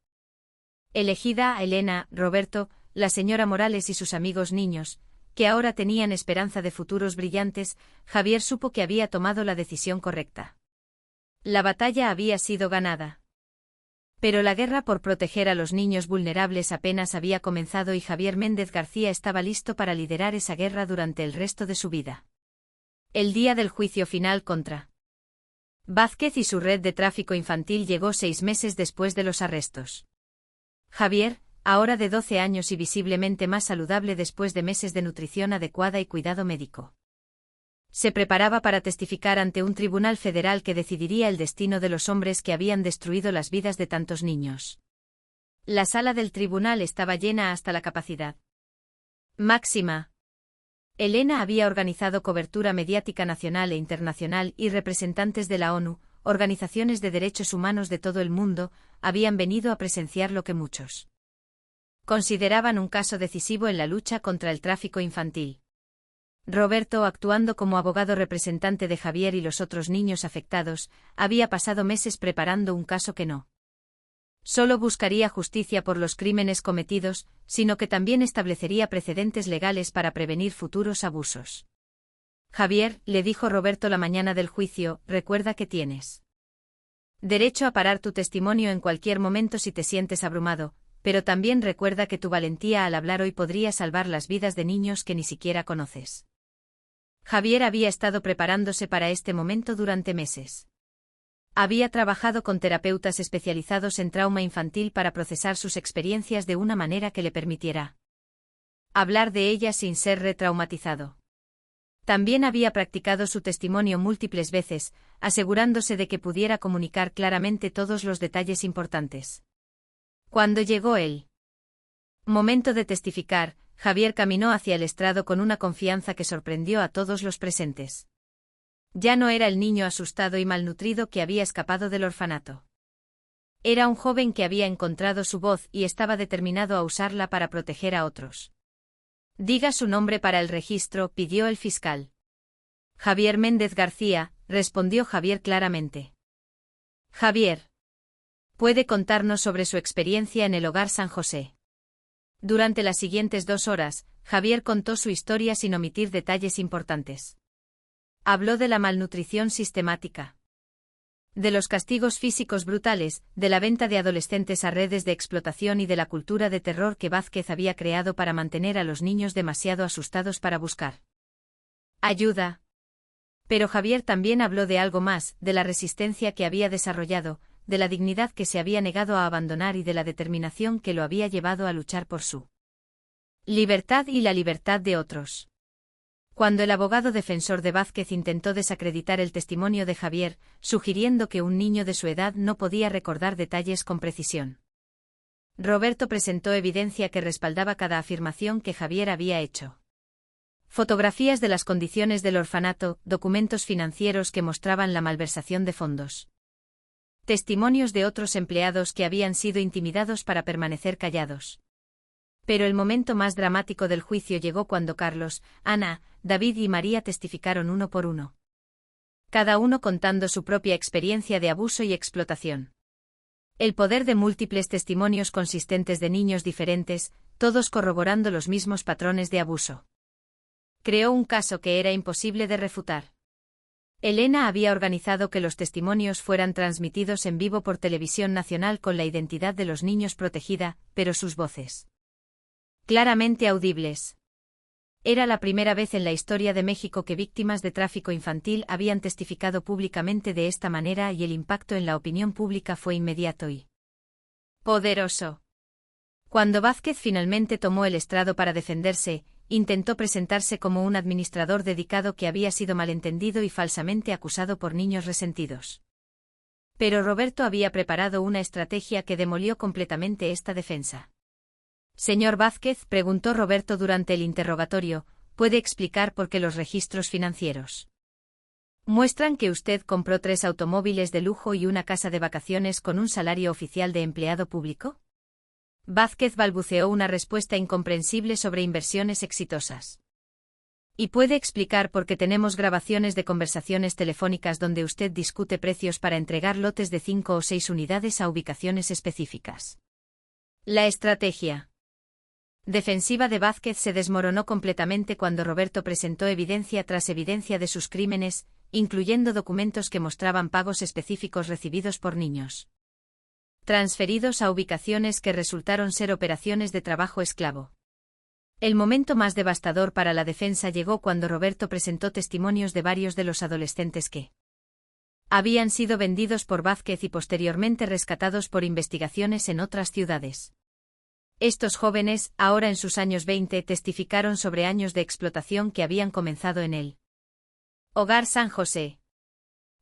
Elegida, Elena, Roberto, la señora Morales y sus amigos niños, que ahora tenían esperanza de futuros brillantes, Javier supo que había tomado la decisión correcta. La batalla había sido ganada. Pero la guerra por proteger a los niños vulnerables apenas había comenzado y Javier Méndez García estaba listo para liderar esa guerra durante el resto de su vida. El día del juicio final contra Vázquez y su red de tráfico infantil llegó 6 meses después de los arrestos. Javier, ahora de 12 años y visiblemente más saludable después de meses de nutrición adecuada y cuidado médico, se preparaba para testificar ante un tribunal federal que decidiría el destino de los hombres que habían destruido las vidas de tantos niños. La sala del tribunal estaba llena hasta la capacidad máxima. Elena había organizado cobertura mediática nacional e internacional y representantes de la ONU, organizaciones de derechos humanos de todo el mundo, habían venido a presenciar lo que muchos consideraban un caso decisivo en la lucha contra el tráfico infantil. Roberto, actuando como abogado representante de Javier y los otros niños afectados, había pasado meses preparando un caso que no solo buscaría justicia por los crímenes cometidos, sino que también establecería precedentes legales para prevenir futuros abusos. Javier, le dijo Roberto la mañana del juicio, recuerda que tienes derecho a parar tu testimonio en cualquier momento si te sientes abrumado, pero también recuerda que tu valentía al hablar hoy podría salvar las vidas de niños que ni siquiera conoces. Javier había estado preparándose para este momento durante meses. Había trabajado con terapeutas especializados en trauma infantil para procesar sus experiencias de una manera que le permitiera hablar de ellas sin ser retraumatizado. También había practicado su testimonio múltiples veces, asegurándose de que pudiera comunicar claramente todos los detalles importantes. Cuando llegó el momento de testificar, Javier caminó hacia el estrado con una confianza que sorprendió a todos los presentes. Ya no era el niño asustado y malnutrido que había escapado del orfanato. Era un joven que había encontrado su voz y estaba determinado a usarla para proteger a otros. Diga su nombre para el registro, pidió el fiscal. Javier Méndez García, respondió Javier claramente. Javier. ¿Puede contarnos sobre su experiencia en el Hogar San José? Durante las siguientes 2 horas, Javier contó su historia sin omitir detalles importantes. Habló de la malnutrición sistemática, de los castigos físicos brutales, de la venta de adolescentes a redes de explotación y de la cultura de terror que Vázquez había creado para mantener a los niños demasiado asustados para buscar ayuda. Pero Javier también habló de algo más, de la resistencia que había desarrollado, de la dignidad que se había negado a abandonar y de la determinación que lo había llevado a luchar por su libertad y la libertad de otros. Cuando el abogado defensor de Vázquez intentó desacreditar el testimonio de Javier, sugiriendo que un niño de su edad no podía recordar detalles con precisión, Roberto presentó evidencia que respaldaba cada afirmación que Javier había hecho. Fotografías de las condiciones del orfanato, documentos financieros que mostraban la malversación de fondos. Testimonios de otros empleados que habían sido intimidados para permanecer callados. Pero el momento más dramático del juicio llegó cuando Carlos, Ana, David y María testificaron uno por uno. Cada uno contando su propia experiencia de abuso y explotación. El poder de múltiples testimonios consistentes de niños diferentes, todos corroborando los mismos patrones de abuso. Creó un caso que era imposible de refutar. Elena había organizado que los testimonios fueran transmitidos en vivo por televisión nacional con la identidad de los niños protegida, pero sus voces claramente audibles. Era la primera vez en la historia de México que víctimas de tráfico infantil habían testificado públicamente de esta manera y el impacto en la opinión pública fue inmediato y poderoso. Cuando Vázquez finalmente tomó el estrado para defenderse, intentó presentarse como un administrador dedicado que había sido malentendido y falsamente acusado por niños resentidos. Pero Roberto había preparado una estrategia que demolió completamente esta defensa. Señor Vázquez, preguntó Roberto durante el interrogatorio, ¿puede explicar por qué los registros financieros muestran que usted compró 3 automóviles de lujo y una casa de vacaciones con un salario oficial de empleado público? Vázquez balbuceó una respuesta incomprensible sobre inversiones exitosas. ¿Y puede explicar por qué tenemos grabaciones de conversaciones telefónicas donde usted discute precios para entregar lotes de 5 o 6 unidades a ubicaciones específicas? La estrategia defensiva de Vázquez se desmoronó completamente cuando Roberto presentó evidencia tras evidencia de sus crímenes, incluyendo documentos que mostraban pagos específicos recibidos por niños, transferidos a ubicaciones que resultaron ser operaciones de trabajo esclavo. El momento más devastador para la defensa llegó cuando Roberto presentó testimonios de varios de los adolescentes que habían sido vendidos por Vázquez y posteriormente rescatados por investigaciones en otras ciudades. Estos jóvenes, ahora en sus años 20, testificaron sobre años de explotación que habían comenzado en el Hogar San José.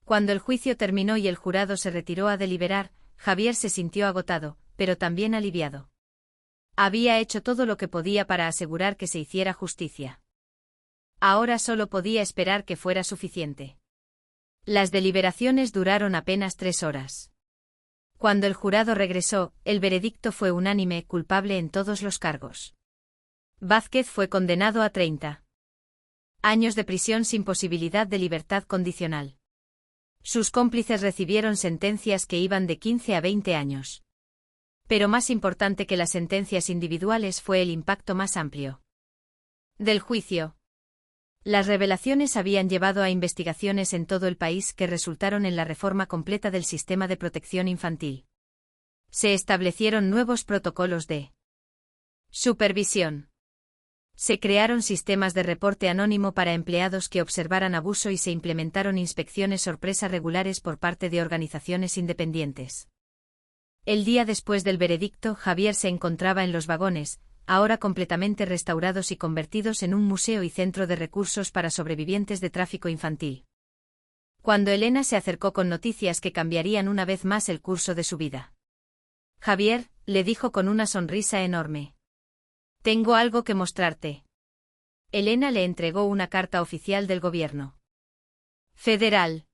Cuando el juicio terminó y el jurado se retiró a deliberar, Javier se sintió agotado, pero también aliviado. Había hecho todo lo que podía para asegurar que se hiciera justicia. Ahora solo podía esperar que fuera suficiente. Las deliberaciones duraron apenas 3 horas. Cuando el jurado regresó, el veredicto fue unánime, culpable en todos los cargos. Vázquez fue condenado a 30 años de prisión sin posibilidad de libertad condicional. Sus cómplices recibieron sentencias que iban de 15 a 20 años. Pero más importante que las sentencias individuales fue el impacto más amplio del juicio. Las revelaciones habían llevado a investigaciones en todo el país que resultaron en la reforma completa del sistema de protección infantil. Se establecieron nuevos protocolos de supervisión. Se crearon sistemas de reporte anónimo para empleados que observaran abuso y se implementaron inspecciones sorpresa regulares por parte de organizaciones independientes. El día después del veredicto, Javier se encontraba en los vagones, ahora completamente restaurados y convertidos en un museo y centro de recursos para sobrevivientes de tráfico infantil. Cuando Elena se acercó con noticias que cambiarían una vez más el curso de su vida. Javier, le dijo con una sonrisa enorme. Tengo algo que mostrarte. Elena le entregó una carta oficial del gobierno federal.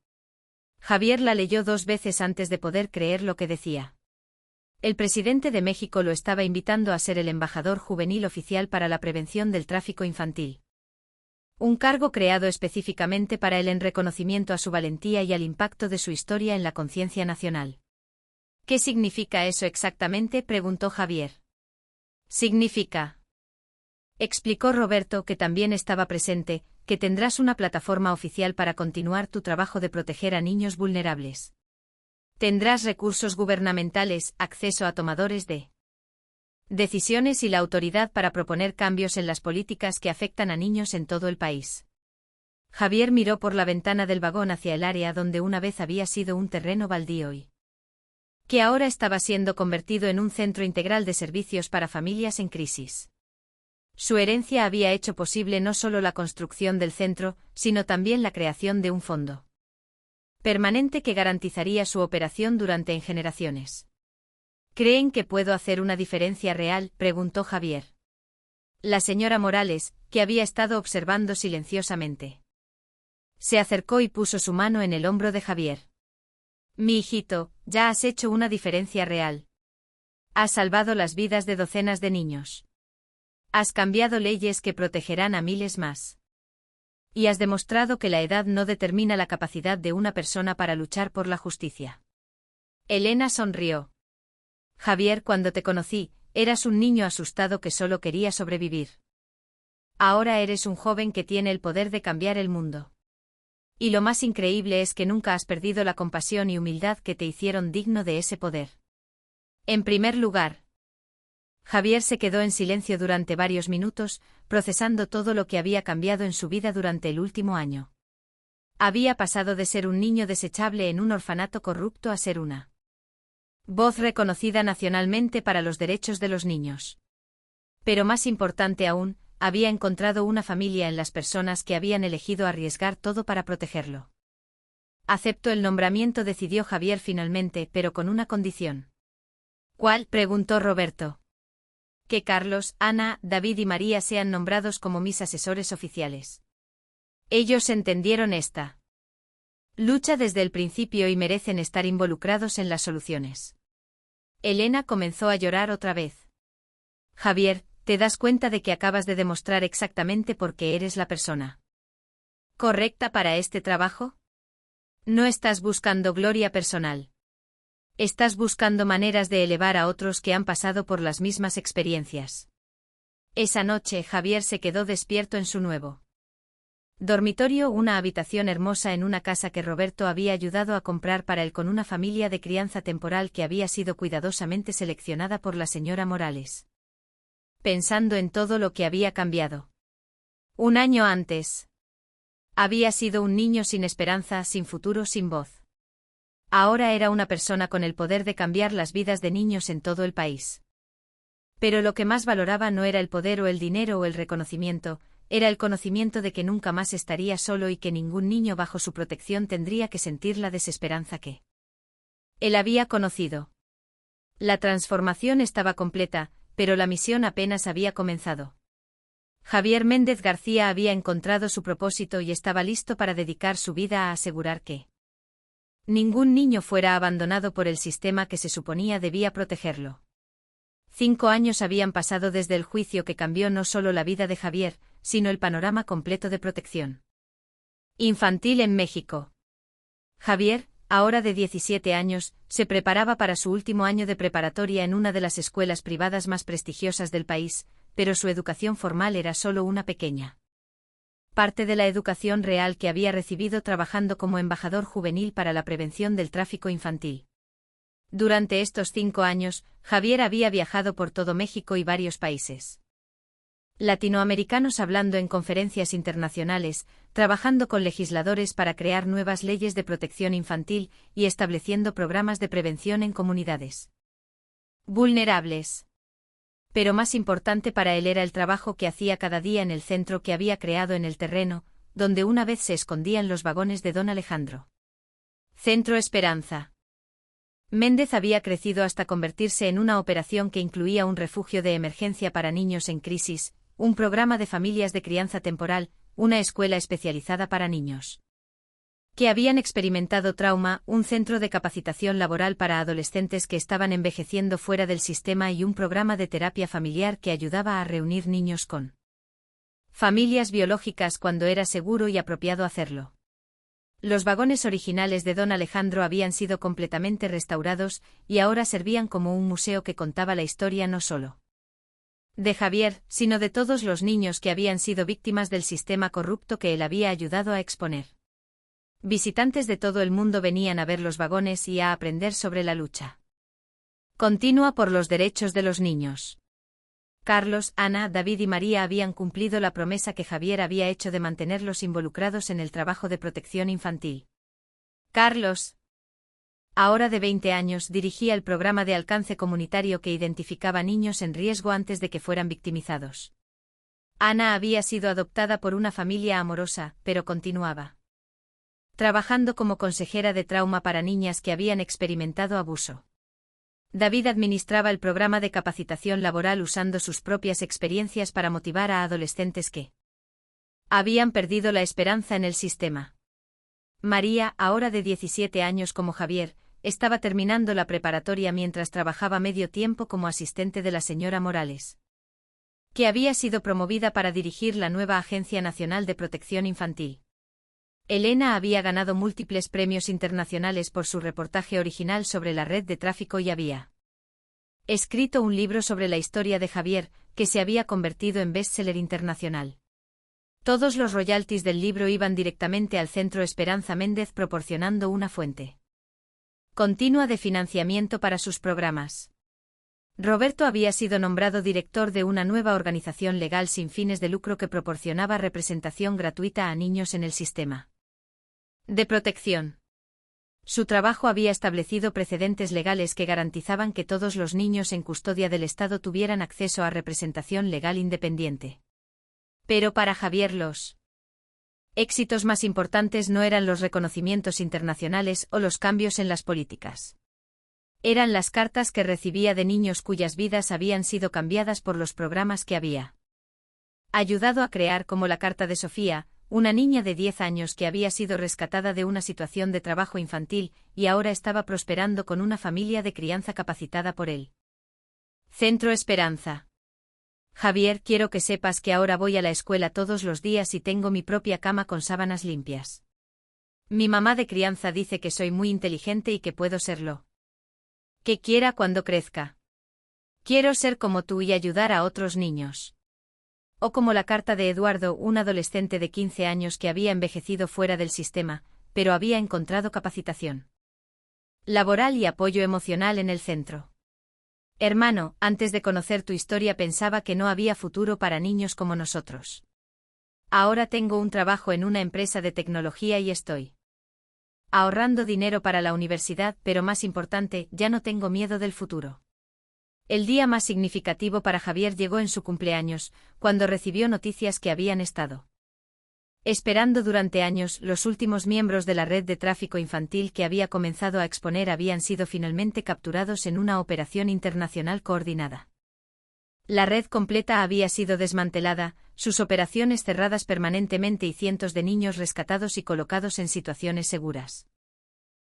Javier la leyó 2 veces antes de poder creer lo que decía. El presidente de México lo estaba invitando a ser el embajador juvenil oficial para la prevención del tráfico infantil. Un cargo creado específicamente para él en reconocimiento a su valentía y al impacto de su historia en la conciencia nacional. ¿Qué significa eso exactamente?, preguntó Javier. Significa, explicó Roberto, que también estaba presente, que tendrás una plataforma oficial para continuar tu trabajo de proteger a niños vulnerables. Tendrás recursos gubernamentales, acceso a tomadores de decisiones y la autoridad para proponer cambios en las políticas que afectan a niños en todo el país. Javier miró por la ventana del vagón hacia el área donde una vez había sido un terreno baldío y que ahora estaba siendo convertido en un centro integral de servicios para familias en crisis. Su herencia había hecho posible no solo la construcción del centro, sino también la creación de un fondo permanente que garantizaría su operación durante generaciones. ¿Creen que puedo hacer una diferencia real?, preguntó Javier. La señora Morales, que había estado observando silenciosamente, se acercó y puso su mano en el hombro de Javier. Mi hijito, ya has hecho una diferencia real. Has salvado las vidas de docenas de niños. Has cambiado leyes que protegerán a miles más. Y has demostrado que la edad no determina la capacidad de una persona para luchar por la justicia. Elena sonrió. Javier, cuando te conocí, eras un niño asustado que solo quería sobrevivir. Ahora eres un joven que tiene el poder de cambiar el mundo. Y lo más increíble es que nunca has perdido la compasión y humildad que te hicieron digno de ese poder. En primer lugar, Javier se quedó en silencio durante varios minutos, procesando todo lo que había cambiado en su vida durante el último año. Había pasado de ser un niño desechable en un orfanato corrupto a ser una voz reconocida nacionalmente para los derechos de los niños. Pero más importante aún, había encontrado una familia en las personas que habían elegido arriesgar todo para protegerlo. Acepto el nombramiento, decidió Javier finalmente, pero con una condición. ¿Cuál?, preguntó Roberto. Que Carlos, Ana, David y María sean nombrados como mis asesores oficiales. Ellos entendieron esta lucha desde el principio y merecen estar involucrados en las soluciones. Elena comenzó a llorar otra vez. Javier, ¿te das cuenta de que acabas de demostrar exactamente por qué eres la persona correcta para este trabajo? No estás buscando gloria personal. Estás buscando maneras de elevar a otros que han pasado por las mismas experiencias. Esa noche Javier se quedó despierto en su nuevo dormitorio, una habitación hermosa en una casa que Roberto había ayudado a comprar para él con una familia de crianza temporal que había sido cuidadosamente seleccionada por la señora Morales. Pensando en todo lo que había cambiado. Un año antes. Había sido un niño sin esperanza, sin futuro, sin voz. Ahora era una persona con el poder de cambiar las vidas de niños en todo el país. Pero lo que más valoraba no era el poder o el dinero o el reconocimiento, era el conocimiento de que nunca más estaría solo y que ningún niño bajo su protección tendría que sentir la desesperanza que él había conocido. La transformación estaba completa, pero la misión apenas había comenzado. Javier Méndez García había encontrado su propósito y estaba listo para dedicar su vida a asegurar que ningún niño fuera abandonado por el sistema que se suponía debía protegerlo. 5 años habían pasado desde el juicio que cambió no solo la vida de Javier, sino el panorama completo de protección infantil en México. Javier, ahora de 17 años, se preparaba para su último año de preparatoria en una de las escuelas privadas más prestigiosas del país, pero su educación formal era solo una pequeña parte de la educación real que había recibido trabajando como embajador juvenil para la prevención del tráfico infantil. Durante estos 5 años, Javier había viajado por todo México y varios países latinoamericanos hablando en conferencias internacionales, trabajando con legisladores para crear nuevas leyes de protección infantil y estableciendo programas de prevención en comunidades vulnerables. Pero más importante para él era el trabajo que hacía cada día en el centro que había creado en el terreno, donde una vez se escondían los vagones de Don Alejandro. Centro Esperanza. Méndez había crecido hasta convertirse en una operación que incluía un refugio de emergencia para niños en crisis, un programa de familias de crianza temporal, una escuela especializada para niños que habían experimentado trauma, un centro de capacitación laboral para adolescentes que estaban envejeciendo fuera del sistema y un programa de terapia familiar que ayudaba a reunir niños con familias biológicas cuando era seguro y apropiado hacerlo. Los vagones originales de Don Alejandro habían sido completamente restaurados y ahora servían como un museo que contaba la historia no solo de Javier, sino de todos los niños que habían sido víctimas del sistema corrupto que él había ayudado a exponer. Visitantes de todo el mundo venían a ver los vagones y a aprender sobre la lucha continua por los derechos de los niños. Carlos, Ana, David y María habían cumplido la promesa que Javier había hecho de mantenerlos involucrados en el trabajo de protección infantil. Carlos, ahora de 20 años, dirigía el programa de alcance comunitario que identificaba niños en riesgo antes de que fueran victimizados. Ana había sido adoptada por una familia amorosa, pero continuaba trabajando como consejera de trauma para niñas que habían experimentado abuso. David administraba el programa de capacitación laboral usando sus propias experiencias para motivar a adolescentes que habían perdido la esperanza en el sistema. María, ahora de 17 años como Javier, estaba terminando la preparatoria mientras trabajaba medio tiempo como asistente de la señora Morales, que había sido promovida para dirigir la nueva Agencia Nacional de Protección Infantil. Elena había ganado múltiples premios internacionales por su reportaje original sobre la red de tráfico y había escrito un libro sobre la historia de Javier, que se había convertido en bestseller internacional. Todos los royalties del libro iban directamente al Centro Esperanza Méndez proporcionando una fuente continua de financiamiento para sus programas. Roberto había sido nombrado director de una nueva organización legal sin fines de lucro que proporcionaba representación gratuita a niños en el sistema de protección. Su trabajo había establecido precedentes legales que garantizaban que todos los niños en custodia del Estado tuvieran acceso a representación legal independiente. Pero para Javier los éxitos más importantes no eran los reconocimientos internacionales o los cambios en las políticas. Eran las cartas que recibía de niños cuyas vidas habían sido cambiadas por los programas que había ayudado a crear, como la carta de Sofía, una niña de 10 años que había sido rescatada de una situación de trabajo infantil y ahora estaba prosperando con una familia de crianza capacitada por él. Centro Esperanza. Javier, quiero que sepas que ahora voy a la escuela todos los días y tengo mi propia cama con sábanas limpias. Mi mamá de crianza dice que soy muy inteligente y que puedo serlo. Que quiera cuando crezca. Quiero ser como tú y ayudar a otros niños. O como la carta de Eduardo, un adolescente de 15 años que había envejecido fuera del sistema, pero había encontrado capacitación laboral y apoyo emocional en el centro. Hermano, antes de conocer tu historia pensaba que no había futuro para niños como nosotros. Ahora tengo un trabajo en una empresa de tecnología y estoy ahorrando dinero para la universidad, pero más importante, ya no tengo miedo del futuro. El día más significativo para Javier llegó en su cumpleaños, cuando recibió noticias que habían estado esperando durante años. Los últimos miembros de la red de tráfico infantil que había comenzado a exponer habían sido finalmente capturados en una operación internacional coordinada. La red completa había sido desmantelada, sus operaciones cerradas permanentemente y cientos de niños rescatados y colocados en situaciones seguras.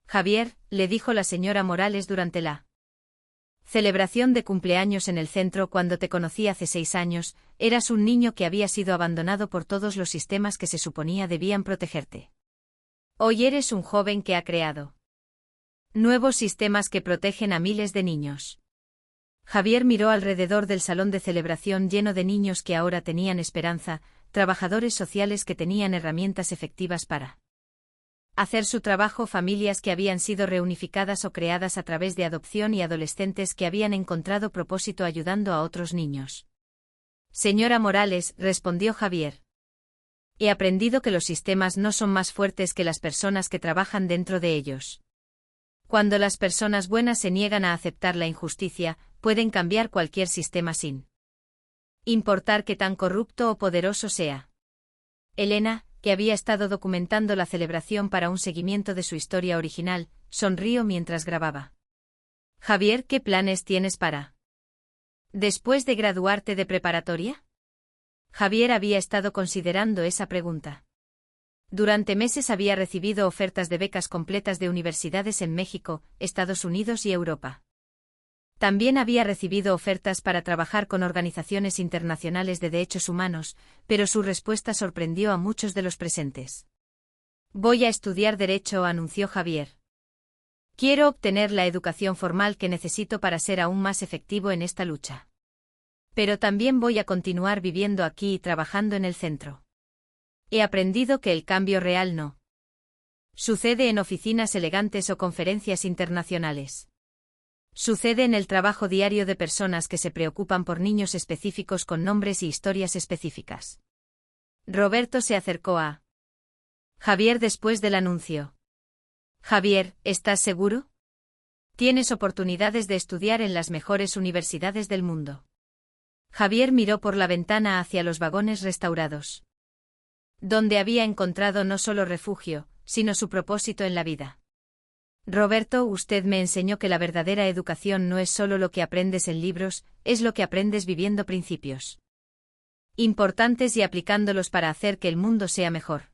Javier, le dijo la señora Morales durante la celebración de cumpleaños en el centro cuando te conocí hace 6 años, eras un niño que había sido abandonado por todos los sistemas que se suponía debían protegerte. Hoy eres un joven que ha creado nuevos sistemas que protegen a miles de niños. Javier miró alrededor del salón de celebración lleno de niños que ahora tenían esperanza, trabajadores sociales que tenían herramientas efectivas para hacer su trabajo, familias que habían sido reunificadas o creadas a través de adopción y adolescentes que habían encontrado propósito ayudando a otros niños. Señora Morales, respondió Javier. He aprendido que los sistemas no son más fuertes que las personas que trabajan dentro de ellos. Cuando las personas buenas se niegan a aceptar la injusticia, pueden cambiar cualquier sistema sin importar qué tan corrupto o poderoso sea. Elena, que había estado documentando la celebración para un seguimiento de su historia original, sonrió mientras grababa. Javier, ¿qué planes tienes para después de graduarte de preparatoria? Javier había estado considerando esa pregunta. Durante meses había recibido ofertas de becas completas de universidades en México, Estados Unidos y Europa. También había recibido ofertas para trabajar con organizaciones internacionales de derechos humanos, pero su respuesta sorprendió a muchos de los presentes. Voy a estudiar Derecho, anunció Javier. Quiero obtener la educación formal que necesito para ser aún más efectivo en esta lucha. Pero también voy a continuar viviendo aquí y trabajando en el centro. He aprendido que el cambio real no sucede en oficinas elegantes o conferencias internacionales. Sucede en el trabajo diario de personas que se preocupan por niños específicos con nombres y historias específicas. Roberto se acercó a Javier después del anuncio. Javier, ¿estás seguro? Tienes oportunidades de estudiar en las mejores universidades del mundo. Javier miró por la ventana hacia los vagones restaurados, donde había encontrado no solo refugio, sino su propósito en la vida. Roberto, usted me enseñó que la verdadera educación no es solo lo que aprendes en libros, es lo que aprendes viviendo principios importantes y aplicándolos para hacer que el mundo sea mejor.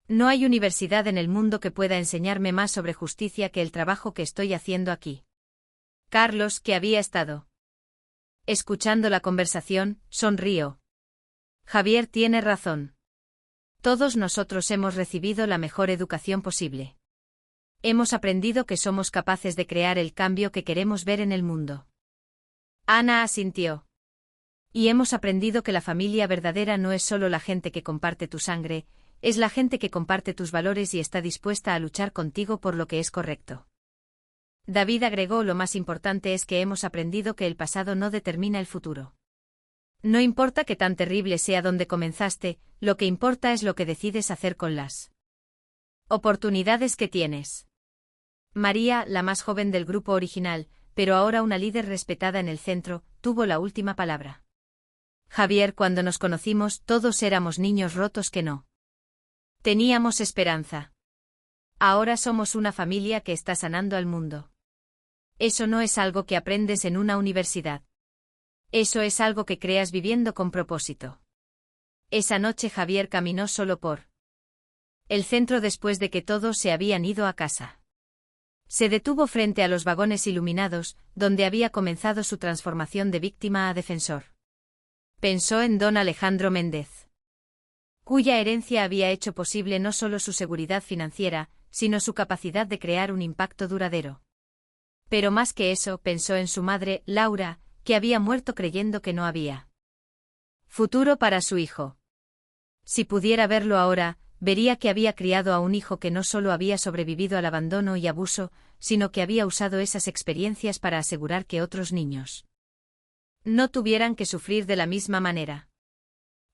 No hay universidad en el mundo que pueda enseñarme más sobre justicia que el trabajo que estoy haciendo aquí. Carlos, que había estado escuchando la conversación, sonrió. Javier tiene razón. Todos nosotros hemos recibido la mejor educación posible. Hemos aprendido que somos capaces de crear el cambio que queremos ver en el mundo. Ana asintió. Y hemos aprendido que la familia verdadera no es solo la gente que comparte tu sangre, es la gente que comparte tus valores y está dispuesta a luchar contigo por lo que es correcto. David agregó: lo más importante es que hemos aprendido que el pasado no determina el futuro. No importa qué tan terrible sea donde comenzaste, lo que importa es lo que decides hacer con las oportunidades que tienes. María, la más joven del grupo original, pero ahora una líder respetada en el centro, tuvo la última palabra. Javier, cuando nos conocimos, todos éramos niños rotos que no teníamos esperanza. Ahora somos una familia que está sanando al mundo. Eso no es algo que aprendes en una universidad. Eso es algo que creas viviendo con propósito. Esa noche Javier caminó solo por el centro después de que todos se habían ido a casa. Se detuvo frente a los vagones iluminados, donde había comenzado su transformación de víctima a defensor. Pensó en don Alejandro Méndez, cuya herencia había hecho posible no solo su seguridad financiera, sino su capacidad de crear un impacto duradero. Pero más que eso, pensó en su madre, Laura, que había muerto creyendo que no había futuro para su hijo. Si pudiera verlo ahora, vería que había criado a un hijo que no solo había sobrevivido al abandono y abuso, sino que había usado esas experiencias para asegurar que otros niños no tuvieran que sufrir de la misma manera.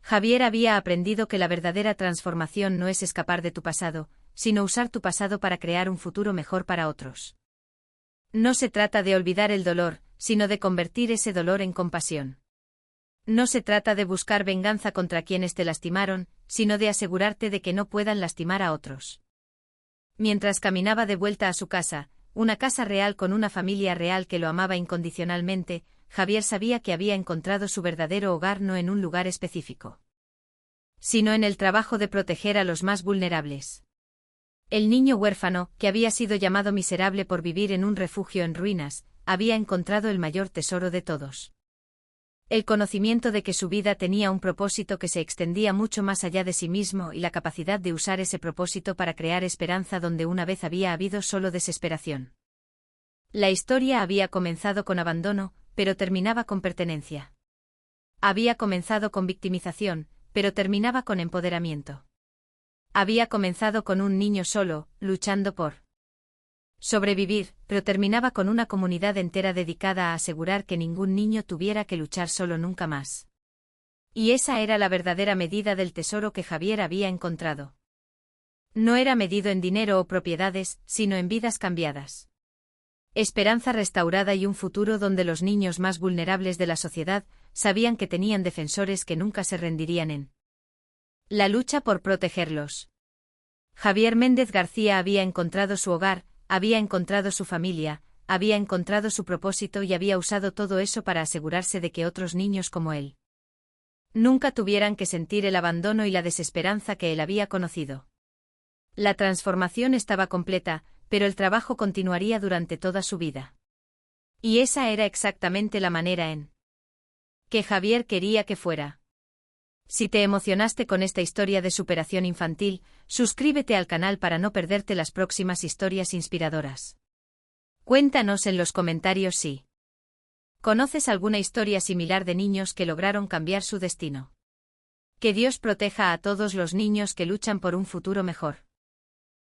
Javier había aprendido que la verdadera transformación no es escapar de tu pasado, sino usar tu pasado para crear un futuro mejor para otros. No se trata de olvidar el dolor, sino de convertir ese dolor en compasión. No se trata de buscar venganza contra quienes te lastimaron, sino de asegurarte de que no puedan lastimar a otros. Mientras caminaba de vuelta a su casa, una casa real con una familia real que lo amaba incondicionalmente, Javier sabía que había encontrado su verdadero hogar no en un lugar específico, sino en el trabajo de proteger a los más vulnerables. El niño huérfano, que había sido llamado miserable por vivir en un refugio en ruinas, había encontrado el mayor tesoro de todos. El conocimiento de que su vida tenía un propósito que se extendía mucho más allá de sí mismo y la capacidad de usar ese propósito para crear esperanza donde una vez había habido solo desesperación. La historia había comenzado con abandono, pero terminaba con pertenencia. Había comenzado con victimización, pero terminaba con empoderamiento. Había comenzado con un niño solo, luchando por sobrevivir, pero terminaba con una comunidad entera dedicada a asegurar que ningún niño tuviera que luchar solo nunca más. Y esa era la verdadera medida del tesoro que Javier había encontrado. No era medido en dinero o propiedades, sino en vidas cambiadas. Esperanza restaurada y un futuro donde los niños más vulnerables de la sociedad sabían que tenían defensores que nunca se rendirían en la lucha por protegerlos. Javier Méndez García había encontrado su hogar, había encontrado su familia, había encontrado su propósito y había usado todo eso para asegurarse de que otros niños como él nunca tuvieran que sentir el abandono y la desesperanza que él había conocido. La transformación estaba completa, pero el trabajo continuaría durante toda su vida. Y esa era exactamente la manera en que Javier quería que fuera. Si te emocionaste con esta historia de superación infantil, suscríbete al canal para no perderte las próximas historias inspiradoras. Cuéntanos en los comentarios si conoces alguna historia similar de niños que lograron cambiar su destino. Que Dios proteja a todos los niños que luchan por un futuro mejor.